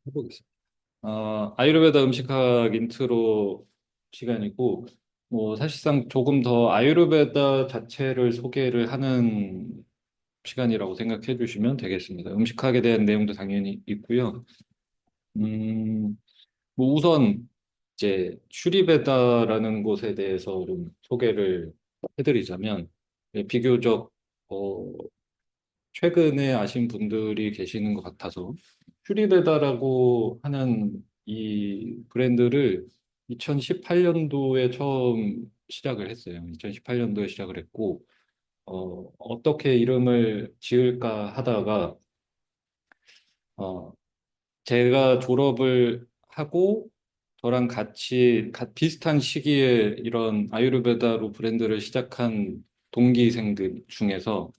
해보겠습니다. 아유르베다 음식학 인트로 시간이고, 뭐, 사실상 조금 더 아유르베다 자체를 소개를 하는 시간이라고 생각해 주시면 되겠습니다. 음식학에 대한 내용도 당연히 있고요. 음, 뭐 우선, 이제, 슈리베다라는 곳에 대해서 좀 소개를 해드리자면, 비교적, 어, 최근에 아신 분들이 계시는 것 같아서 퓨리베다라고 하는 이 브랜드를 2018년도에 처음 시작을 했어요. 2018년도에 시작을 했고 어떻게 이름을 지을까 하다가 어, 제가 졸업을 하고 저랑 같이 비슷한 시기에 이런 아유르베다로 브랜드를 시작한 동기생들 중에서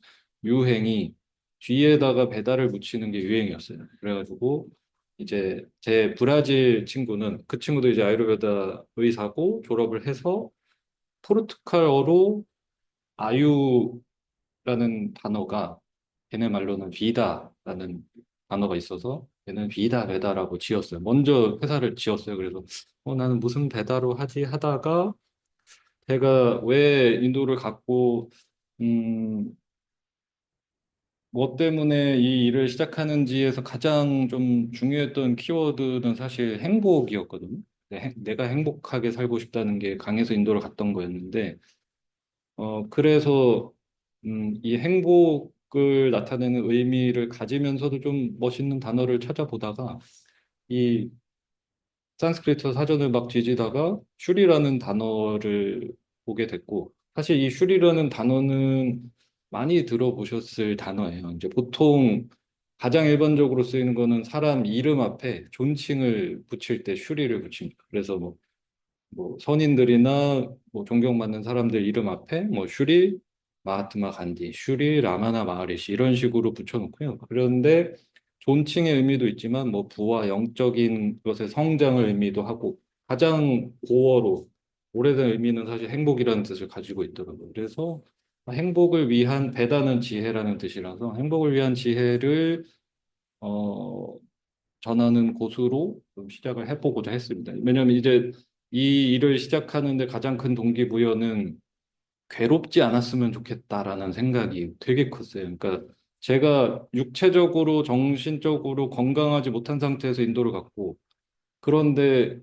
유행이 뒤에다가 배달을 붙이는 게 유행이었어요. 그래가지고 이제 제 브라질 친구는 그 친구도 이제 아유르베다 의사고 졸업을 해서 포르투갈어로 아유라는 단어가 걔네 말로는 비다라는 단어가 있어서 걔는 비다 베다라고 지었어요. 먼저 회사를 지었어요. 그래서 나는 무슨 베다로 하지 하다가 제가 왜 인도를 갔고 음, 뭐 때문에 이 일을 시작하는지에서 가장 좀 중요했던 키워드는 사실 행복이었거든요. 내가 행복하게 살고 싶다는 게 강해서 인도를 갔던 거였는데 그래서, 이 행복을 나타내는 의미를 가지면서도 좀 멋있는 단어를 찾아보다가, 이 산스크리트 사전을 막 뒤지다가, 슈리라는 단어를 보게 됐고, 사실 이 슈리라는 단어는 많이 들어보셨을 단어예요. 이제 보통 가장 일반적으로 쓰이는 거는 사람 이름 앞에 존칭을 붙일 때 슈리를 붙입니다. 그래서 뭐 선인들이나 뭐 존경받는 사람들 이름 앞에 뭐 슈리 마하트마 간디, 슈리 라마나 마하리시 이런 식으로 붙여놓고요. 그런데 존칭의 의미도 있지만 뭐 부와 영적인 것의 성장을 의미도 하고 가장 고어로 오래된 의미는 사실 행복이라는 뜻을 가지고 있더라고요. 그래서 행복을 위한 배다는 지혜라는 뜻이라서 행복을 위한 지혜를 어, 전하는 곳으로 좀 시작을 해보고자 했습니다. 왜냐하면 이제 이 일을 시작하는데 가장 큰 동기부여는 괴롭지 않았으면 좋겠다라는 생각이 되게 컸어요. 그러니까 제가 육체적으로 정신적으로 건강하지 못한 상태에서 인도를 갔고 그런데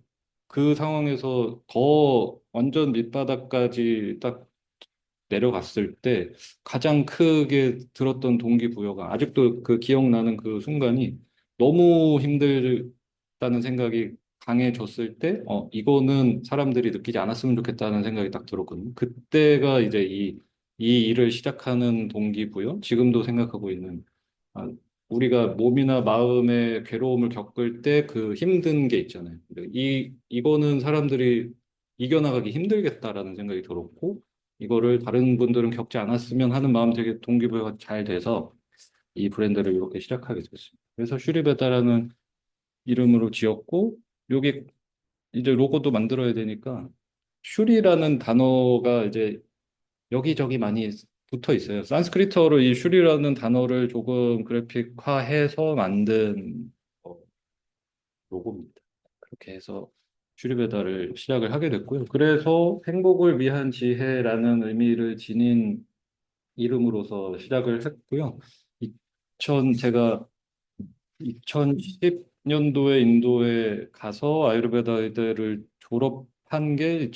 그 상황에서 더 완전 밑바닥까지 딱 내려갔을 때 가장 크게 들었던 동기부여가 아직도 그 기억나는 그 순간이 너무 힘들다는 생각이 강해졌을 때, 이거는 사람들이 느끼지 않았으면 좋겠다는 생각이 딱 들었거든요. 그때가 이제 이 일을 시작하는 동기부여, 지금도 생각하고 있는, 아, 우리가 몸이나 마음의 괴로움을 겪을 때 그 힘든 게 있잖아요. 이거는 사람들이 이겨나가기 힘들겠다라는 생각이 들었고, 이거를 다른 분들은 겪지 않았으면 하는 마음 되게 동기부여가 잘 돼서 이 브랜드를 이렇게 시작하게 됐습니다. 그래서 슈리베다라는 이름으로 지었고, 여기 이제 로고도 만들어야 되니까 슈리라는 단어가 이제 여기저기 많이 붙어 있어요. 산스크리트어로 이 슈리라는 단어를 조금 그래픽화해서 만든 어, 로고입니다. 그렇게 해서 슈리베다를 시작을 하게 됐고요. 그래서 행복을 위한 지혜라는 의미를 지닌 이름으로서 시작을 했고요. 제가 2010년도에 인도에 가서 아유르베다 의대를 졸업한 게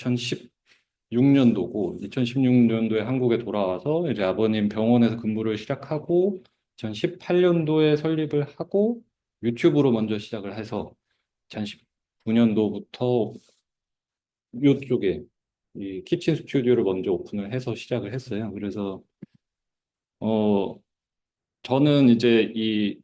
2016년도고, 2016년도에 한국에 돌아와서 이제 아버님 병원에서 근무를 시작하고, 2018년도에 설립을 하고, 유튜브로 먼저 시작을 해서, 2019년도부터 이쪽에 이 키친 스튜디오를 먼저 오픈을 해서 시작을 했어요. 그래서, 어, 저는 이제 이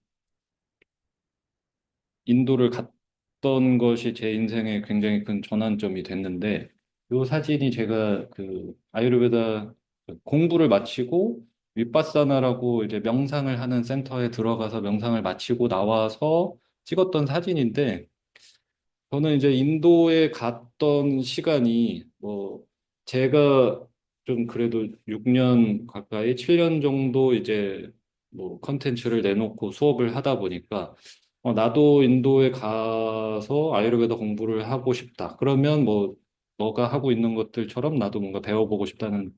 인도를 갔던 것이 제 인생에 굉장히 큰 전환점이 됐는데, 이 사진이 제가 그 아유르베다 공부를 마치고 윗바사나라고 이제 명상을 하는 센터에 들어가서 명상을 마치고 나와서 찍었던 사진인데, 저는 이제 인도에 갔던 시간이 뭐 제가 좀 그래도 6년 가까이 7년 정도 이제 뭐 컨텐츠를 내놓고 수업을 하다 보니까 나도 인도에 가서 아유르베다 공부를 하고 싶다. 그러면 뭐 너가 하고 있는 것들처럼 나도 뭔가 배워보고 싶다는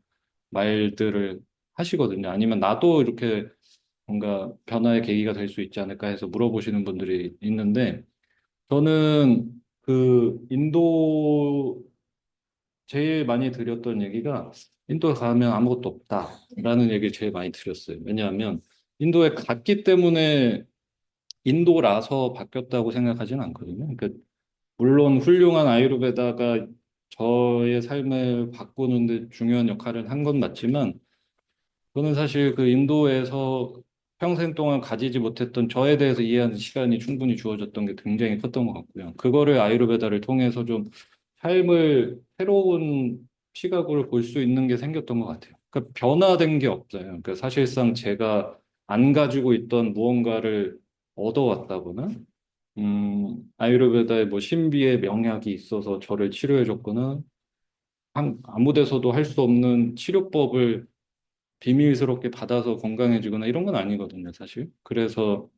말들을 하시거든요. 아니면 나도 이렇게 뭔가 변화의 계기가 될 수 있지 않을까 해서 물어보시는 분들이 있는데 저는 그 인도 제일 많이 드렸던 얘기가 인도에 가면 아무것도 없다라는 얘기를 제일 많이 드렸어요. 왜냐하면 인도에 갔기 때문에 인도라서 바뀌었다고 생각하지는 않거든요. 그러니까 물론 훌륭한 아유르베다가 저의 삶을 바꾸는데 중요한 역할을 한 건 맞지만 저는 사실 그 인도에서 평생 동안 가지지 못했던 저에 대해서 이해하는 시간이 충분히 주어졌던 게 굉장히 컸던 것 같고요. 그거를 아유르베다를 통해서 좀 삶을 새로운 시각으로 볼 수 있는 게 생겼던 것 같아요. 그러니까 변화된 게 없어요. 그러니까 사실상 제가 안 가지고 있던 무언가를 얻어왔다거나, 아유르베다의 뭐 신비의 명약이 있어서 저를 치료해줬거나, 아무 데서도 할 수 없는 치료법을 비밀스럽게 받아서 건강해지거나 이런 건 아니거든요, 사실. 그래서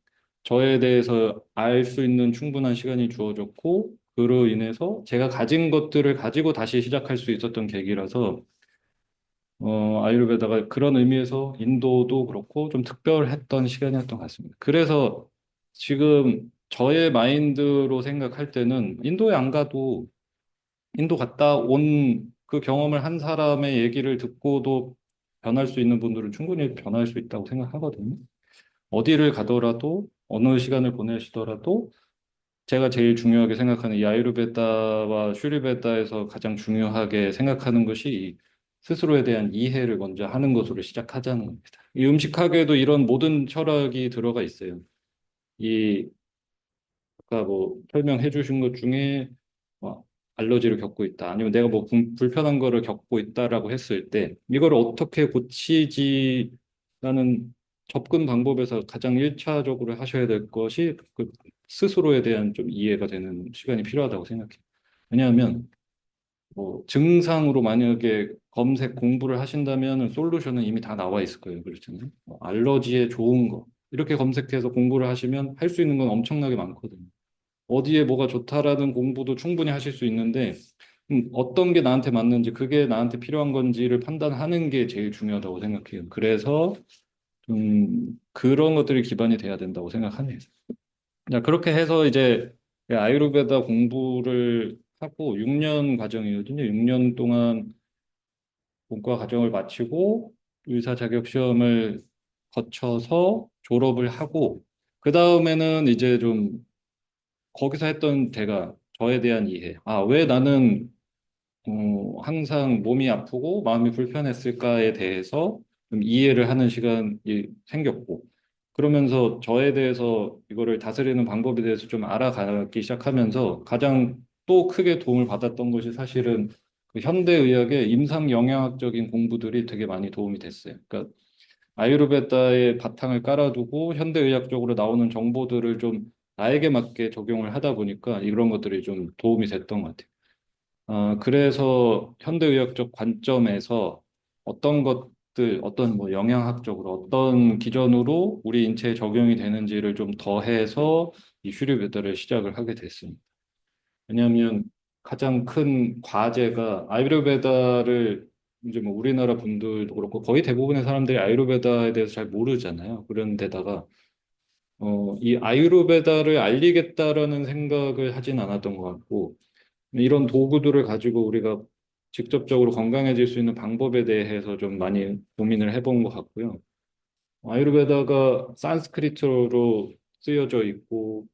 저에 대해서 알 수 있는 충분한 시간이 주어졌고, 그로 인해서 제가 가진 것들을 가지고 다시 시작할 수 있었던 계기라서, 아유르베다가 그런 의미에서 인도도 그렇고 좀 특별했던 시간이었던 것 같습니다. 그래서 지금 저의 마인드로 생각할 때는 인도에 안 가도 인도 갔다 온 그 경험을 한 사람의 얘기를 듣고도 변할 수 있는 분들은 충분히 변할 수 있다고 생각하거든요. 어디를 가더라도 어느 시간을 보내시더라도 제가 제일 중요하게 생각하는 이 아유르베다와 슈리베다에서 가장 중요하게 생각하는 것이 이 스스로에 대한 이해를 먼저 하는 것으로 시작하자는 겁니다. 이 음식학에도 이런 모든 철학이 들어가 있어요. 이 아까 뭐 설명해 주신 것 중에 뭐 알러지를 겪고 있다. 아니면 내가 뭐 불편한 거를 겪고 있다라고 했을 때 이걸 어떻게 고치지라는 접근 방법에서 가장 일차적으로 하셔야 될 것이 그 스스로에 대한 좀 이해가 되는 시간이 필요하다고 생각해요. 왜냐하면 뭐 증상으로 만약에 검색 공부를 하신다면 솔루션은 이미 다 나와 있을 거예요. 그렇잖아요. 뭐 알러지에 좋은 거 이렇게 검색해서 공부를 하시면 할 수 있는 건 엄청나게 많거든요. 어디에 뭐가 좋다라는 공부도 충분히 하실 수 있는데 어떤 게 나한테 맞는지 그게 나한테 필요한 건지를 판단하는 게 제일 중요하다고 생각해요. 그래서 그런 것들이 기반이 돼야 된다고 생각하네요. 자, 그렇게 해서 이제 아유르베다 공부를 하고 6년 과정이거든요. 6년 동안 본과 과정을 마치고 의사 자격 시험을 거쳐서 졸업을 하고 그 다음에는 이제 좀 거기서 했던 제가 저에 대한 이해. 아, 왜 나는 항상 몸이 아프고 마음이 불편했을까에 대해서 좀 이해를 하는 시간이 생겼고, 그러면서 저에 대해서 이거를 다스리는 방법에 대해서 좀 알아가기 시작하면서 가장 또 크게 도움을 받았던 것이 사실은 그 현대의학의 임상영양학적인 공부들이 되게 많이 도움이 됐어요. 그러니까 아유르베다의 바탕을 깔아두고 현대의학적으로 나오는 정보들을 좀 나에게 맞게 적용을 하다 보니까 이런 것들이 좀 도움이 됐던 것 같아요. 그래서 현대의학적 관점에서 어떤 것들, 어떤 뭐 영양학적으로 어떤 기전으로 우리 인체에 적용이 되는지를 좀 더해서 이 슈리베다를 시작을 하게 됐습니다. 왜냐하면 가장 큰 과제가 아유르베다를 이제 뭐 우리나라 분들도 그렇고 거의 대부분의 사람들이 아유르베다에 대해서 잘 모르잖아요. 그런 데다가 이 아유르베다를 알리겠다라는 생각을 하진 않았던 것 같고 이런 도구들을 가지고 우리가 직접적으로 건강해질 수 있는 방법에 대해서 좀 많이 고민을 해본 것 같고요. 아유르베다가 산스크리트로 쓰여져 있고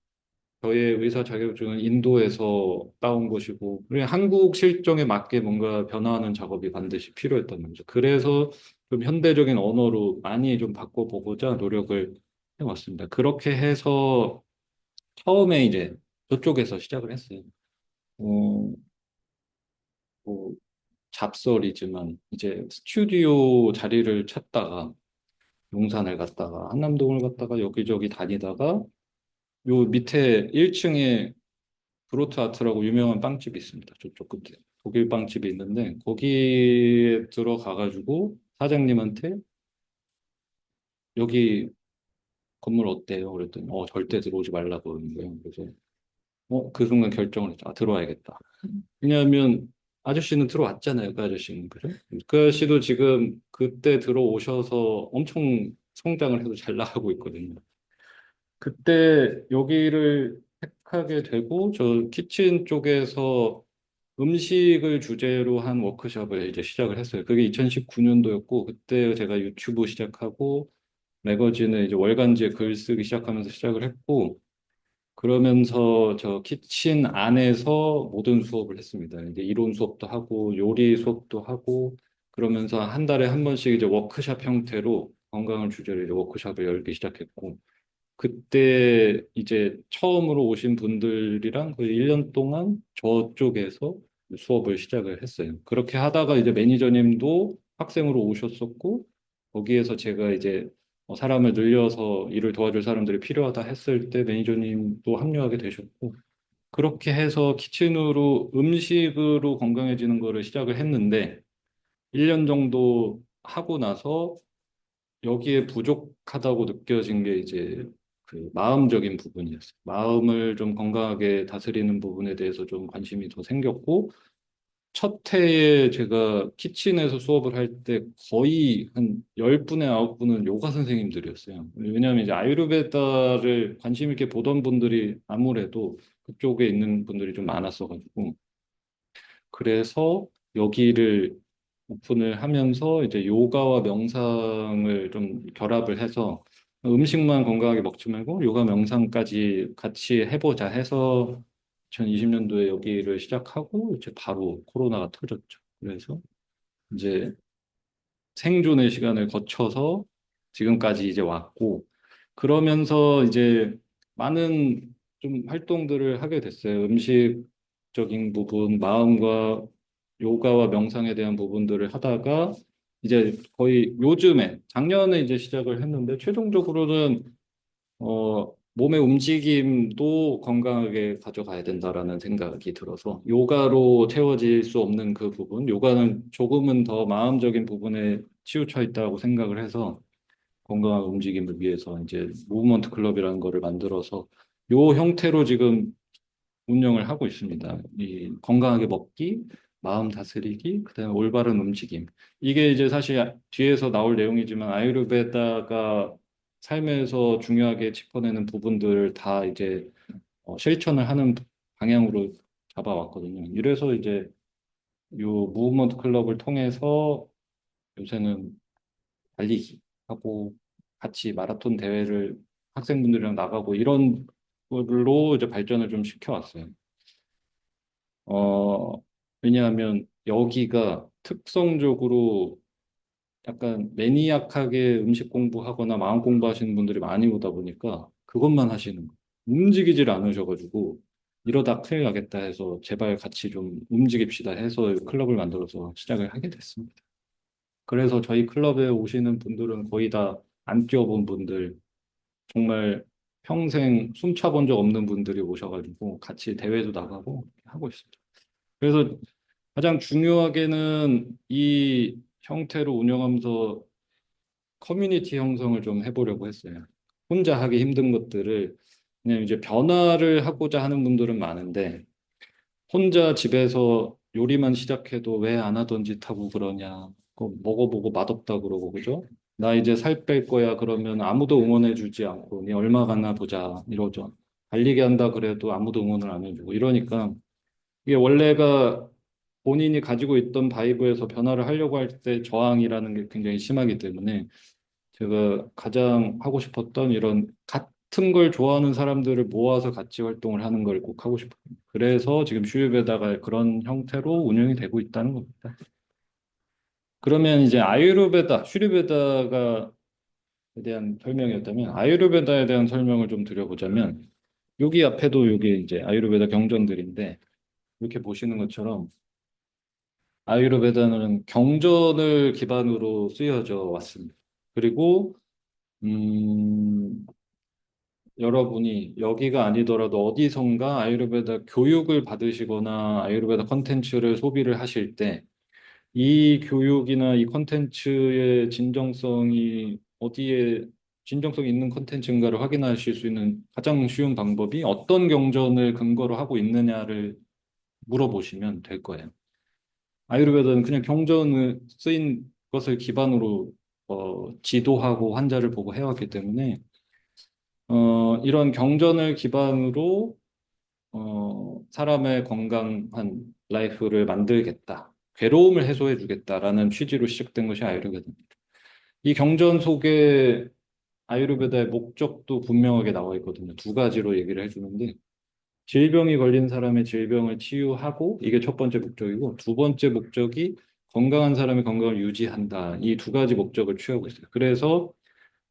저의 의사 자격증은 인도에서 따온 것이고 그리고 한국 실정에 맞게 뭔가 변화하는 작업이 반드시 필요했던 거죠. 그래서 좀 현대적인 언어로 많이 좀 바꿔보고자 노력을 해왔습니다. 그렇게 해서 처음에 이제 저쪽에서 시작을 했어요. 어, 뭐 잡설이지만 이제 스튜디오 자리를 찾다가 용산을 갔다가 한남동을 갔다가 여기저기 다니다가 요 밑에 1층에 브로트 아트라고 유명한 빵집이 있습니다. 저쪽 끝에 독일 빵집이 있는데 거기에 들어가 가지고 사장님한테 여기 건물 어때요? 그랬더니 절대 들어오지 말라고 그러는 거예요. 그래서 그 순간 결정을 했죠. 아, 들어와야겠다. 왜냐하면 아저씨는 들어왔잖아요. 그 아저씨는. 그죠? 그 아저씨도 지금 그때 들어오셔서 엄청 성장을 해서 잘 나가고 있거든요. 그때 여기를 택하게 되고 저 키친 쪽에서 음식을 주제로 한 워크숍을 이제 시작을 했어요. 그게 2019년도였고 그때 제가 유튜브 시작하고 매거진에 이제 월간지에 글 쓰기 시작하면서 시작을 했고 그러면서 저 키친 안에서 모든 수업을 했습니다. 이제 이론 수업도 하고 요리 수업도 하고 그러면서 한 달에 한 번씩 이제 워크숍 형태로 건강을 주제로 이제 워크숍을 열기 시작했고 그때 이제 처음으로 오신 분들이랑 그 1년 동안 저쪽에서 수업을 시작을 했어요. 그렇게 하다가 이제 매니저님도 학생으로 오셨었고, 거기에서 제가 이제 사람을 늘려서 일을 도와줄 사람들이 필요하다 했을 때 매니저님도 합류하게 되셨고, 그렇게 해서 키친으로 음식으로 건강해지는 거를 시작을 했는데, 1년 정도 하고 나서 여기에 부족하다고 느껴진 게 이제 그 마음적인 부분이었어요. 마음을 좀 건강하게 다스리는 부분에 대해서 좀 관심이 더 생겼고, 첫 해에 제가 키친에서 수업을 할 때 거의 한 10분에 9분은 요가 선생님들이었어요. 왜냐하면 이제 아유르베다를 관심 있게 보던 분들이 아무래도 그쪽에 있는 분들이 좀 많았어가지고, 그래서 여기를 오픈을 하면서 이제 요가와 명상을 좀 결합을 해서 음식만 건강하게 먹지 말고 요가 명상까지 같이 해보자 해서 2020년도에 여기를 시작하고 이제 바로 코로나가 터졌죠. 그래서 이제 생존의 시간을 거쳐서 지금까지 이제 왔고 그러면서 이제 많은 좀 활동들을 하게 됐어요. 음식적인 부분, 마음과 요가와 명상에 대한 부분들을 하다가 이제 거의 요즘에 작년에 이제 시작을 했는데 최종적으로는 몸의 움직임도 건강하게 가져가야 된다라는 생각이 들어서 요가로 채워질 수 없는 그 부분, 요가는 조금은 더 마음적인 부분에 치우쳐 있다고 생각을 해서 건강한 움직임을 위해서 이제 무브먼트 클럽이라는 거를 만들어서 요 형태로 지금 운영을 하고 있습니다. 이 건강하게 먹기, 마음 다스리기, 그다음에 올바른 움직임. 이게 이제 사실 뒤에서 나올 내용이지만 아유르베다가 삶에서 중요하게 짚어내는 부분들을 다 이제 실천을 하는 방향으로 잡아왔거든요. 이래서 이제 요 무브먼트 클럽을 통해서 요새는 달리기 하고 같이 마라톤 대회를 학생분들이랑 나가고 이런 걸로 이제 발전을 좀 시켜왔어요. 어, 왜냐하면 여기가 특성적으로 약간 매니악하게 음식 공부하거나 마음 공부하시는 분들이 많이 오다 보니까 그것만 하시는 거예요. 움직이질 않으셔가지고 이러다 큰일 나겠다 해서 제발 같이 좀 움직입시다 해서 클럽을 만들어서 시작을 하게 됐습니다. 그래서 저희 클럽에 오시는 분들은 거의 다 안 뛰어본 분들, 정말 평생 숨 차본 적 없는 분들이 오셔가지고 같이 대회도 나가고 하고 있습니다. 그래서 가장 중요하게는 이 형태로 운영하면서 커뮤니티 형성을 좀 해보려고 했어요. 혼자 하기 힘든 것들을 그냥 이제 변화를 하고자 하는 분들은 많은데 혼자 집에서 요리만 시작해도 왜 안 하던 짓 하고 그러냐. 그거 먹어보고 맛없다 그러고 그죠? 나 이제 살 뺄 거야 그러면 아무도 응원해 주지 않고 니 얼마 가나 보자 이러죠. 달리기 한다 그래도 아무도 응원을 안 해주고 이러니까 이게 원래가 본인이 가지고 있던 바이브에서 변화를 하려고 할 때 저항이라는 게 굉장히 심하기 때문에 제가 가장 하고 싶었던 이런 같은 걸 좋아하는 사람들을 모아서 같이 활동을 하는 걸 꼭 하고 싶어요. 그래서 지금 슈리베다가 그런 형태로 운영이 되고 있다는 겁니다. 그러면 이제 아유르베다, 슈리베다가 에 대한 설명이었다면 아유르베다에 대한 설명을 좀 드려보자면 여기 앞에도 여기 이제 아유르베다 경전들인데 이렇게 보시는 것처럼 아유르베다는 경전을 기반으로 쓰여져 왔습니다. 그리고 음, 여러분이 여기가 아니더라도 어디선가 아유르베다 교육을 받으시거나 아유르베다 컨텐츠를 소비를 하실 때 이 교육이나 이 컨텐츠의 진정성이 어디에 진정성 있는 콘텐츠인가를 확인하실 수 있는 가장 쉬운 방법이 어떤 경전을 근거로 하고 있느냐를 물어보시면 될 거예요. 아유르베다는 그냥 경전을 쓰인 것을 기반으로 지도하고 환자를 보고 해왔기 때문에 이런 경전을 기반으로 사람의 건강한 라이프를 만들겠다, 괴로움을 해소해 주겠다라는 취지로 시작된 것이 아유르베다입니다. 이 경전 속에 아유르베다의 목적도 분명하게 나와 있거든요. 두 가지로 얘기를 해주는데 질병이 걸린 사람의 질병을 치유하고 이게 첫 번째 목적이고 두 번째 목적이 건강한 사람의 건강을 유지한다. 이 두 가지 목적을 취하고 있어요. 그래서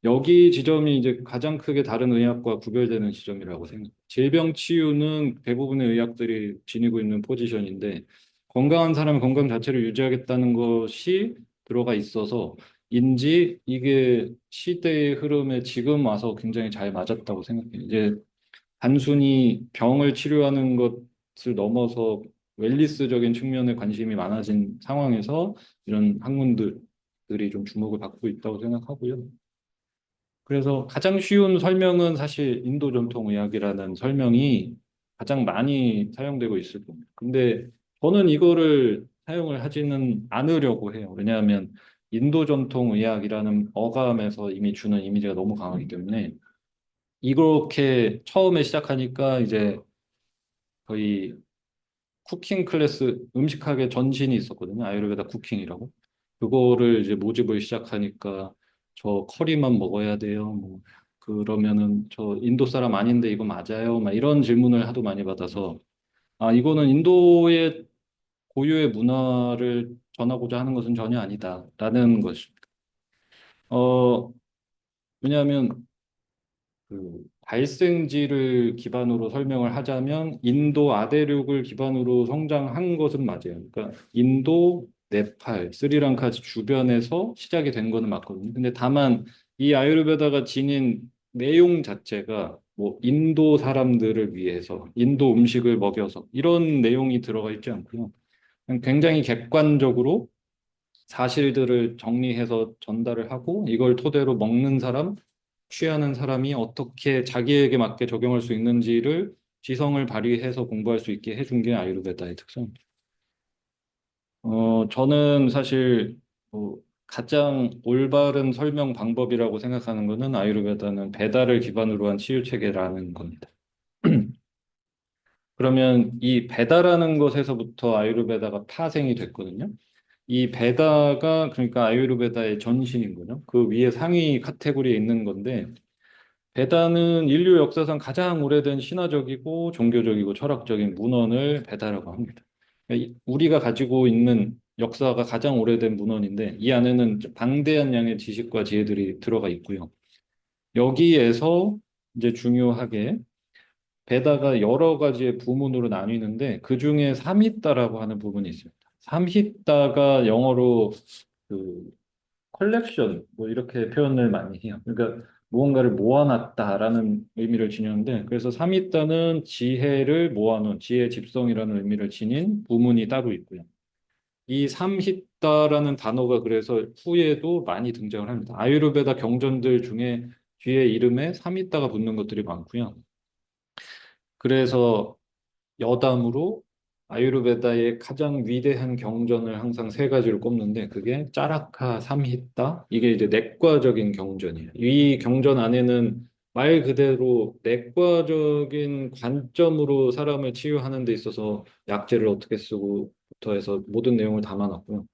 여기 지점이 이제 가장 크게 다른 의학과 구별되는 지점이라고 생각해요. 질병 치유는 대부분의 의학들이 지니고 있는 포지션인데 건강한 사람의 건강 자체를 유지하겠다는 것이 들어가 있어서 인지 이게 시대의 흐름에 지금 와서 굉장히 잘 맞았다고 생각해요. 이제 단순히 병을 치료하는 것을 넘어서 웰니스적인 측면에 관심이 많아진 상황에서 이런 학문들이 좀 주목을 받고 있다고 생각하고요. 그래서 가장 쉬운 설명은 사실 인도 전통 의학이라는 설명이 가장 많이 사용되고 있을 겁니다. 근데 저는 이거를 사용을 하지는 않으려고 해요. 왜냐하면 인도 전통 의학이라는 어감에서 이미 주는 이미지가 너무 강하기 때문에 이렇게 처음에 시작하니까 이제 거의 쿠킹 클래스 음식학의 전신이 있었거든요. 아유르베다 쿠킹이라고. 그거를 이제 모집을 시작하니까 저 커리만 먹어야 돼요. 뭐 그러면은 저 인도 사람 아닌데 이거 맞아요? 막 이런 질문을 하도 많이 받아서 아 이거는 인도의 고유의 문화를 전하고자 하는 것은 전혀 아니다라는 것입니다. 어 왜냐하면 그 발생지를 기반으로 설명을 하자면 인도 아대륙을 기반으로 성장한 것은 맞아요. 그러니까 인도, 네팔, 스리랑카 주변에서 시작이 된 거는 맞거든요. 근데 다만 이 아유르베다가 지닌 내용 자체가 뭐 인도 사람들을 위해서 인도 음식을 먹여서 이런 내용이 들어가 있지 않고요. 그냥 굉장히 객관적으로 사실들을 정리해서 전달을 하고 이걸 토대로 먹는 사람, 취하는 사람이 어떻게 자기에게 맞게 적용할 수 있는지를 지성을 발휘해서 공부할 수 있게 해준 게 아유르베다의 특성입니다. 저는 사실 가장 올바른 설명 방법이라고 생각하는 것은 아유르베다는 배달을 기반으로 한 치유 체계라는 겁니다. 그러면 이 배다라는 것에서부터 아유르베다가 파생이 됐거든요. 이 베다가 그러니까 아유르베다의 전신인 거죠. 그 위에 상위 카테고리에 있는 건데 베다는 인류 역사상 가장 오래된 신화적이고 종교적이고 철학적인 문헌을 베다라고 합니다. 그러니까 우리가 가지고 있는 역사가 가장 오래된 문헌인데 이 안에는 방대한 양의 지식과 지혜들이 들어가 있고요. 여기에서 이제 중요하게 베다가 여러 가지의 부문으로 나뉘는데 그 중에 삼히따라고 하는 부분이 있습니다. 삼히따가 영어로 그 컬렉션 뭐 이렇게 표현을 많이 해요. 그러니까 무언가를 모아놨다라는 의미를 지니는데 그래서 삼히따는 지혜를 모아놓은 지혜 집성이라는 의미를 지닌 부문이 따로 있고요. 이 삼히따라는 단어가 그래서 후에도 많이 등장을 합니다. 아유르베다 경전들 중에 뒤에 이름에 삼히따가 붙는 것들이 많고요. 그래서 여담으로 아유르베다의 가장 위대한 경전을 항상 세 가지로 꼽는데 그게 짜라카 삼히따 이게 이제 내과적인 경전이에요. 이 경전 안에는 말 그대로 내과적인 관점으로 사람을 치유하는 데 있어서 약재를 어떻게 쓰고부터 해서 모든 내용을 담아놨고요.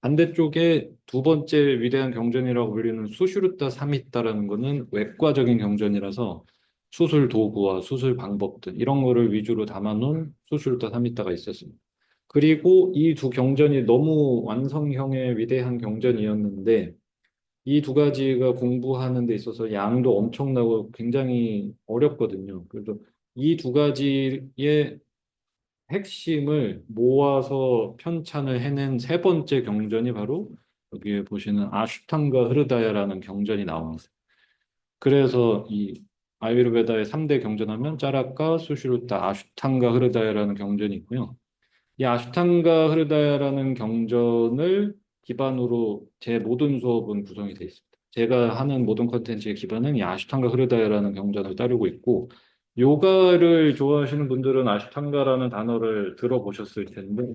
반대쪽에 두 번째 위대한 경전이라고 불리는 수슈르타 삼히따라는 거는 외과적인 경전이라서 수술 도구와 수술 방법들 이런 거를 위주로 담아놓은 수슈르타 삼히따가 있었습니다. 그리고 이 두 경전이 너무 완성형의 위대한 경전이었는데 이 두 가지가 공부하는 데 있어서 양도 엄청나고 굉장히 어렵거든요. 그래서 이 두 가지의 핵심을 모아서 편찬을 해낸 세 번째 경전이 바로 여기에 보시는 아슈탕가 흐르다야라는 경전이 나옵니다. 그래서 이 아유르베다의 3대 경전하면 짜라카, 수슈루타, 아슈탕가 흐르다야라는 경전이 있고요. 이 아슈탕가 흐르다야라는 경전을 기반으로 제 모든 수업은 구성이 되어 있습니다. 제가 하는 모든 컨텐츠의 기반은 이 아시탄가 흐르다야라는 경전을 따르고 있고, 요가를 좋아하시는 분들은 아시탄가라는 단어를 들어보셨을 텐데,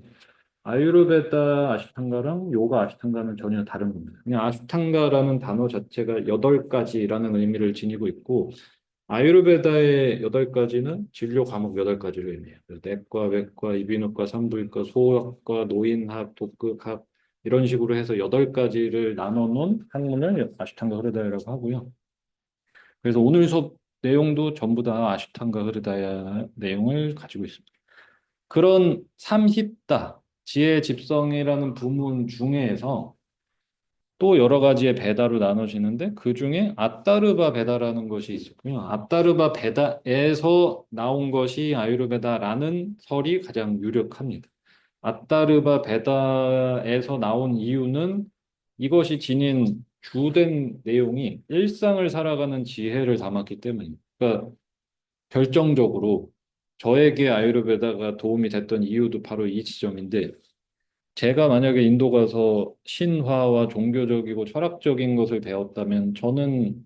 아유르베다 아시탄가랑 요가 아시탄가는 전혀 다른 겁니다. 그냥 아시탄가라는 단어 자체가 여덟 가지라는 의미를 지니고 있고, 아유르베다의 여덟 가지는 진료 과목 여덟 가지를 의미해요. 그래서 내과, 외과, 이비인후과, 산부인과, 소아과, 노인학, 독극학 이런 식으로 해서 여덟 가지를 나눠 놓은 학문을 아시탄가 흐르다야라고 하고요. 그래서 오늘 수업 내용도 전부 다 아시탄가 흐르다야 내용을 가지고 있습니다. 그런 삼힙다, 지혜 집성이라는 부문 중에서 또 여러 가지의 베다로 나눠지는데 그 중에 아따르바 베다라는 것이 있었고요. 아따르바 베다에서 나온 것이 아유르베다라는 설이 가장 유력합니다. 아따르바 베다에서 나온 이유는 이것이 지닌 주된 내용이 일상을 살아가는 지혜를 담았기 때문입니다. 그러니까 결정적으로 저에게 아유르베다가 도움이 됐던 이유도 바로 이 지점인데 제가 만약에 인도 가서 신화와 종교적이고 철학적인 것을 배웠다면 저는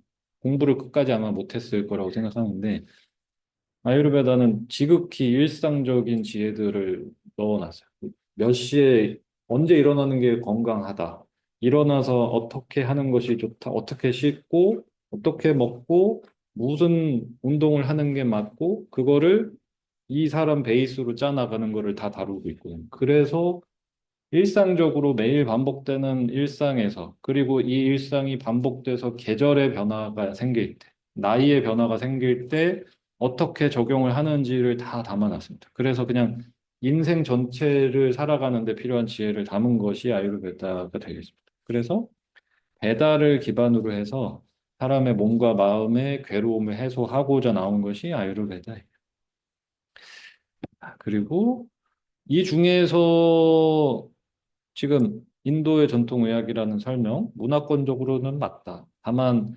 공부를 끝까지 아마 못했을 거라고 생각하는데 아유르베다는 지극히 일상적인 지혜들을 넣어놨어요. 몇 시에 언제 일어나는 게 건강하다. 일어나서 어떻게 하는 것이 좋다. 어떻게 씻고 어떻게 먹고 무슨 운동을 하는 게 맞고 그거를 이 사람 베이스로 짜나가는 거를 다 다루고 있거든요. 그래서 일상적으로 매일 반복되는 일상에서, 그리고 이 일상이 반복돼서 계절의 변화가 생길 때, 나이의 변화가 생길 때 어떻게 적용을 하는지를 다 담아놨습니다. 그래서 그냥 인생 전체를 살아가는 데 필요한 지혜를 담은 것이 아유르베다가 되겠습니다. 그래서 베다를 기반으로 해서 사람의 몸과 마음의 괴로움을 해소하고자 나온 것이 아유르베다예요. 그리고 이 중에서 지금 인도의 전통의학이라는 설명, 문화권적으로는 맞다. 다만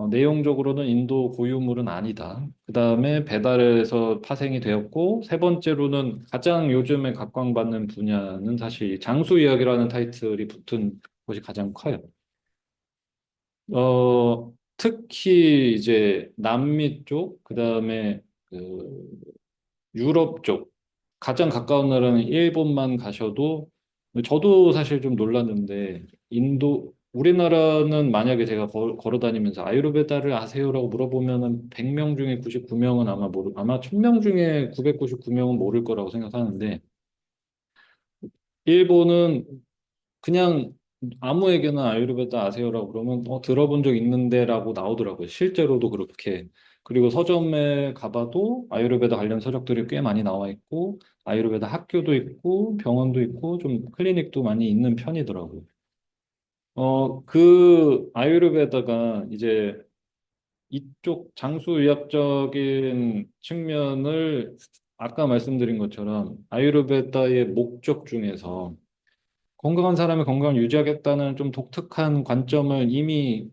내용적으로는 인도 고유물은 아니다. 그 다음에 배달에서 파생이 되었고, 세 번째로는 가장 요즘에 각광받는 분야는 사실 장수의학이라는 타이틀이 붙은 것이 가장 커요. 특히 이제 남미 쪽, 그 다음에 그 유럽 쪽, 가장 가까운 나라는 일본만 가셔도 저도 사실 좀 놀랐는데 인도 우리나라는 만약에 제가 걸어 다니면서 아유르베다를 아세요라고 물어보면은 100명 중에 99명은 아마 1000명 중에 999명은 모를 거라고 생각하는데 일본은 그냥 아무에게나 아유르베다 아세요라고 그러면 들어본 적 있는데라고 나오더라고요. 실제로도 그렇게. 그리고 서점에 가봐도 아유르베다 관련 서적들이 꽤 많이 나와 있고 아유르베다 학교도 있고 병원도 있고 좀 클리닉도 많이 있는 편이더라고요. 그 아유르베다가 이제 이쪽 장수의학적인 측면을 아까 말씀드린 것처럼 아유르베다의 목적 중에서 건강한 사람의 건강을 유지하겠다는 좀 독특한 관점을 이미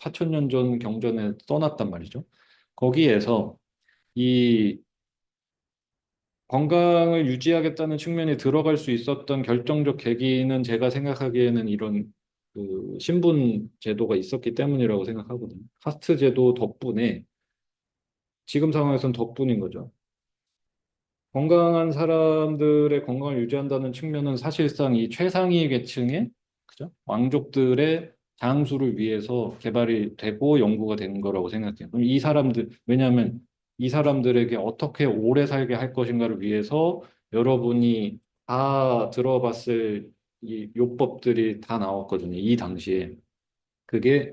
4000년 전 경전에 써놨단 말이죠. 거기에서 이 건강을 유지하겠다는 측면이 들어갈 수 있었던 결정적 계기는 제가 생각하기에는 이런 그 신분 제도가 있었기 때문이라고 생각하거든요. 카스트 제도 덕분에 지금 상황에선 덕분인 거죠. 건강한 사람들의 건강을 유지한다는 측면은 사실상 이 최상위 계층의 그죠? 왕족들의 장수를 위해서 개발이 되고 연구가 된 거라고 생각해요. 그럼 이 사람들 왜냐하면 이 사람들에게 어떻게 오래 살게 할 것인가를 위해서 여러분이 다 들어봤을 이 요법들이 다 나왔거든요. 이 당시에 그게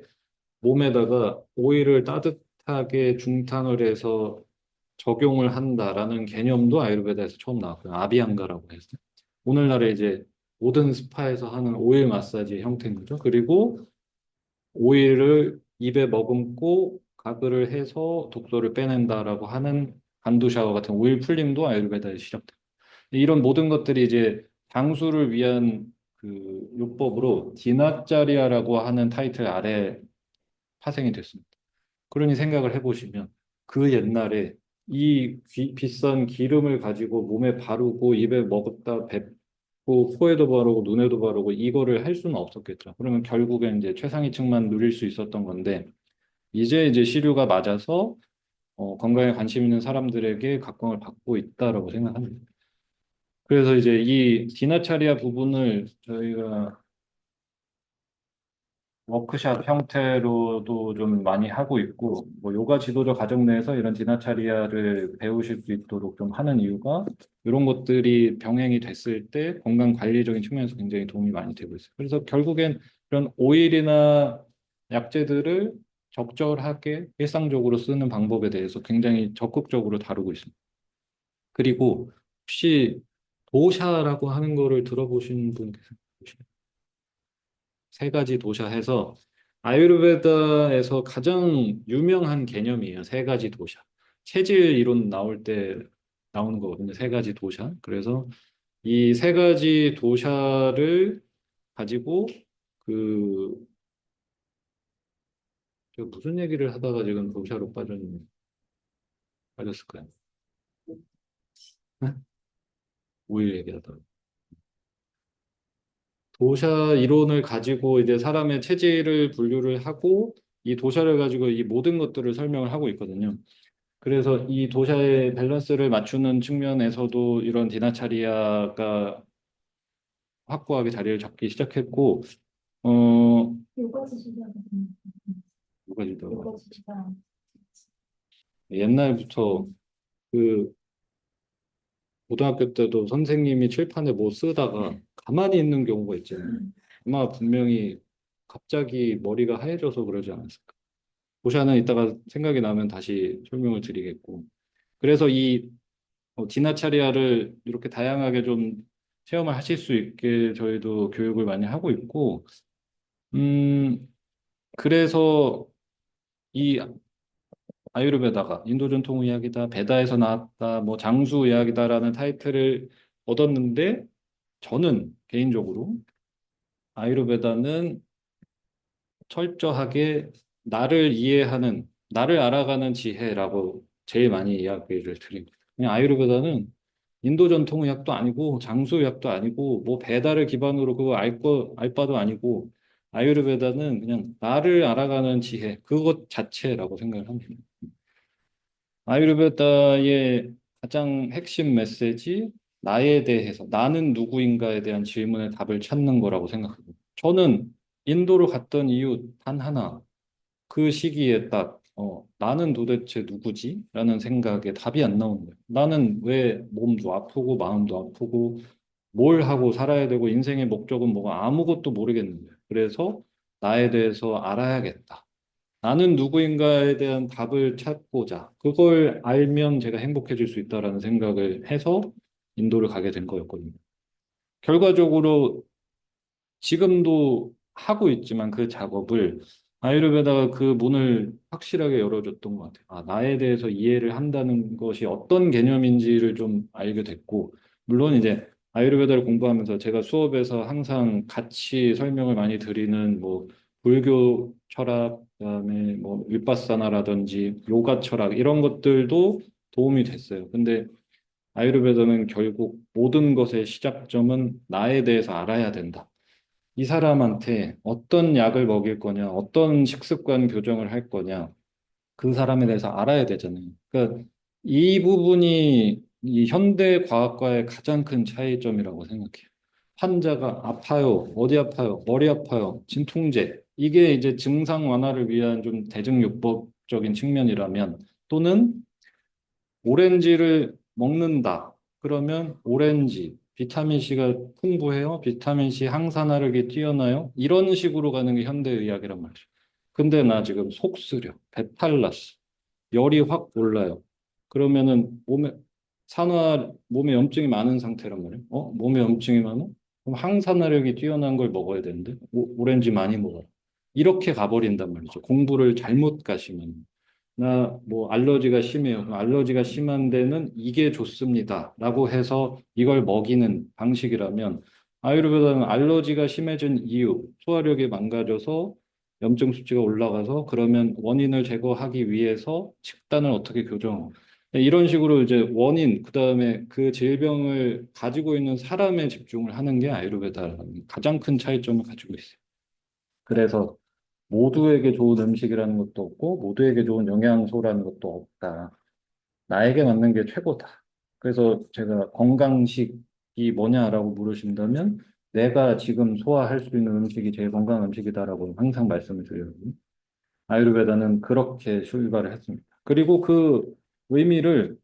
몸에다가 오일을 따뜻하게 중탕을 해서 적용을 한다라는 개념도 아유르베다에서 처음 나왔고요. 아비앙가라고 해서 오늘날에 이제 모든 스파에서 하는 오일 마사지 형태인 거죠. 그리고 오일을 입에 머금고 가글을 해서 독소를 빼낸다라고 하는 간두 샤워 같은 오일 풀링도 아유르베다에서 시작돼요. 이런 모든 것들이 이제 장수를 위한 그 요법으로 디나짜리아라고 하는 타이틀 아래 파생이 됐습니다. 그러니 생각을 해보시면 그 옛날에 이 비싼 기름을 가지고 몸에 바르고 입에 먹었다 코에도 바르고 눈에도 바르고 이거를 할 수는 없었겠죠. 그러면 결국엔 이제 최상위층만 누릴 수 있었던 건데 이제 시류가 맞아서 건강에 관심 있는 사람들에게 각광을 받고 있다라고 생각합니다. 그래서 이제 이 디나차리아 부분을 저희가 워크샵 형태로도 좀 많이 하고 있고, 뭐 요가 지도자 과정 내에서 이런 디나차리아를 배우실 수 있도록 좀 하는 이유가 이런 것들이 병행이 됐을 때 건강 관리적인 측면에서 굉장히 도움이 많이 되고 있어요. 그래서 결국엔 이런 오일이나 약재들을 적절하게 일상적으로 쓰는 방법에 대해서 굉장히 적극적으로 다루고 있습니다. 그리고 혹시 도샤라고 하는 거를 들어보신 분 계세요? 세 가지 도샤 해서 아유르베다에서 가장 유명한 개념이에요. 세 가지 도샤. 체질 이론 나올 때 나오는 거거든요. 세 가지 도샤. 그래서 이 세 가지 도샤를 가지고 그 제가 무슨 얘기를 하다가 지금 도샤로 빠졌을까요? 네? 오일 얘기하다가. 도샤 이론을 가지고 이제 사람의 체질을 분류를 하고 이 도샤를 가지고 이 모든 것들을 설명을 하고 있거든요. 그래서 이 도샤의 밸런스를 맞추는 측면에서도 이런 디나차리아가 확고하게 자리를 잡기 시작했고, 요가 지시하거든요. 누가 주더라. 요가 지시가 옛날부터 그 고등학교 때도 선생님이 칠판에 뭐 쓰다가 가만히 있는 경우가 있잖아요. 아마 분명히 갑자기 머리가 하얘져서 그러지 않았을까. 도샤는 이따가 생각이 나면 다시 설명을 드리겠고. 그래서 이 디나차리아를 이렇게 다양하게 좀 체험을 하실 수 있게 저희도 교육을 많이 하고 있고, 음, 그래서 이 아유르베다가 인도 전통 의학이다, 베다에서 나왔다, 뭐 장수 의학이다라는 타이틀을 얻었는데, 저는 개인적으로 아유르베다는 철저하게 나를 이해하는, 나를 알아가는 지혜라고 제일 많이 이야기를 드립니다. 그냥 아유르베다는 인도 전통 의학도 아니고 장수 의학도 아니고 뭐 배다를 기반으로 그거 알 바도 아니고 아유르베다는 그냥 나를 알아가는 지혜 그것 자체라고 생각을 합니다. 아유르베다의 가장 핵심 메시지 나에 대해서 나는 누구인가에 대한 질문의 답을 찾는 거라고 생각합니다. 저는 인도로 갔던 이유 단 하나 그 시기에 딱, 나는 도대체 누구지? 라는 생각에 답이 안 나오는 거예요. 나는 왜 몸도 아프고 마음도 아프고 뭘 하고 살아야 되고 인생의 목적은 뭐가 아무것도 모르겠는 거예요. 그래서 나에 대해서 알아야겠다. 나는 누구인가에 대한 답을 찾고자 그걸 알면 제가 행복해질 수 있다라는 생각을 해서 인도를 가게 된 거였거든요. 결과적으로 지금도 하고 있지만 그 작업을 아유르베다가 그 문을 확실하게 열어줬던 것 같아요. 아, 나에 대해서 이해를 한다는 것이 어떤 개념인지를 좀 알게 됐고, 물론 이제 아유르베다를 공부하면서 제가 수업에서 항상 같이 설명을 많이 드리는 뭐 불교 철학, 그다음에 뭐 윗바사나라든지 요가 철학 이런 것들도 도움이 됐어요. 근데 아유르베다는 결국 모든 것의 시작점은 나에 대해서 알아야 된다. 이 사람한테 어떤 약을 먹일 거냐, 어떤 식습관 교정을 할 거냐, 그 사람에 대해서 알아야 되잖아요. 그러니까 이 부분이 이 현대 과학과의 가장 큰 차이점이라고 생각해요. 환자가 아파요, 어디 아파요, 머리 아파요, 진통제. 이게 이제 증상 완화를 위한 좀 대증요법적인 측면이라면 또는 오렌지를 먹는다. 그러면 오렌지, 비타민 C가 풍부해요. 비타민 C 항산화력이 뛰어나요. 이런 식으로 가는 게 현대의학이란 말이죠. 근데 나 지금 속 쓰려, 배탈 났어, 열이 확 올라요. 그러면은 몸에 염증이 많은 상태란 말이에요. 몸에 염증이 많아? 그럼 항산화력이 뛰어난 걸 먹어야 되는데 오렌지 많이 먹어라. 이렇게 가버린단 말이죠. 공부를 잘못 가시면. 나 뭐 알러지가 심해요. 그럼 알러지가 심한 데는 이게 좋습니다라고 해서 이걸 먹이는 방식이라면 아유르베다는 알러지가 심해진 이유, 소화력이 망가져서 염증 수치가 올라가서 그러면 원인을 제거하기 위해서 식단을 어떻게 교정? 이런 식으로 이제 원인, 그다음에 그 질병을 가지고 있는 사람에 집중을 하는 게 아유르베다라는 가장 큰 차이점을 가지고 있어요. 그래서 모두에게 좋은 음식이라는 것도 없고, 모두에게 좋은 영양소라는 것도 없다. 나에게 맞는 게 최고다. 그래서 제가 건강식이 뭐냐라고 물으신다면, 내가 지금 소화할 수 있는 음식이 제일 건강한 음식이다라고 항상 말씀을 드려요. 아유르베다는 그렇게 출발을 했습니다. 그리고 그 의미를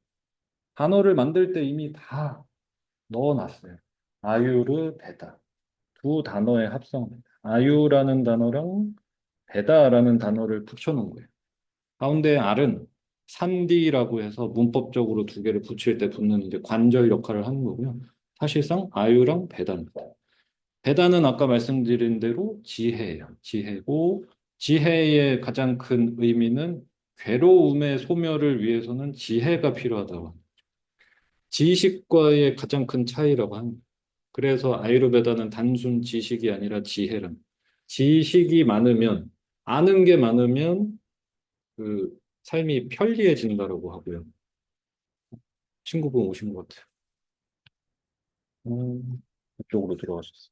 단어를 만들 때 이미 다 넣어놨어요. 아유르베다. 두 단어의 합성입니다. 아유라는 단어랑 베다라는 단어를 붙여놓은 거예요. 가운데 R은 산디라고 해서 문법적으로 두 개를 붙일 때 붙는 이제 관절 역할을 하는 거고요. 사실상 아유랑 베다입니다. 베다는 아까 말씀드린 대로 지혜예요. 지혜고 지혜의 가장 큰 의미는 괴로움의 소멸을 위해서는 지혜가 필요하다고. 지식과의 가장 큰 차이라고 합니다. 그래서 아유르베다는 단순 지식이 아니라 지혜란. 지식이 많으면, 아는 게 많으면 그 삶이 편리해진다라고 하고요. 친구분 오신 것 같아요. 이쪽으로 들어가셨어요.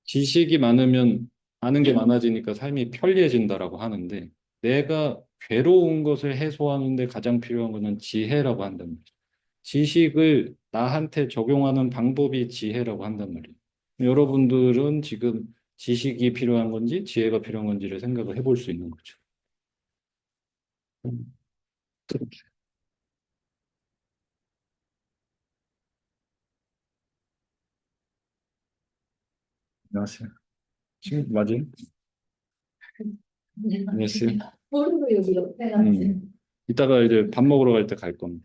지식이 많으면 아는 게 많아지니까 삶이 편리해진다라고 하는데, 내가 괴로운 것을 해소하는데 가장 필요한 것은 지혜라고 한단 말이에요. 지식을 나한테 적용하는 방법이 지혜라고 한단 말이에요. 여러분들은 지금 지식이 필요한 건지 지혜가 필요한 건지를 생각을 해볼 수 있는 거죠. 음, 안녕하세요. 친구 맞은? 안녕하세요. 모르고 여기 옆에 갔지. 이따가 이제 밥 먹으러 갈 때 갈 겁니다.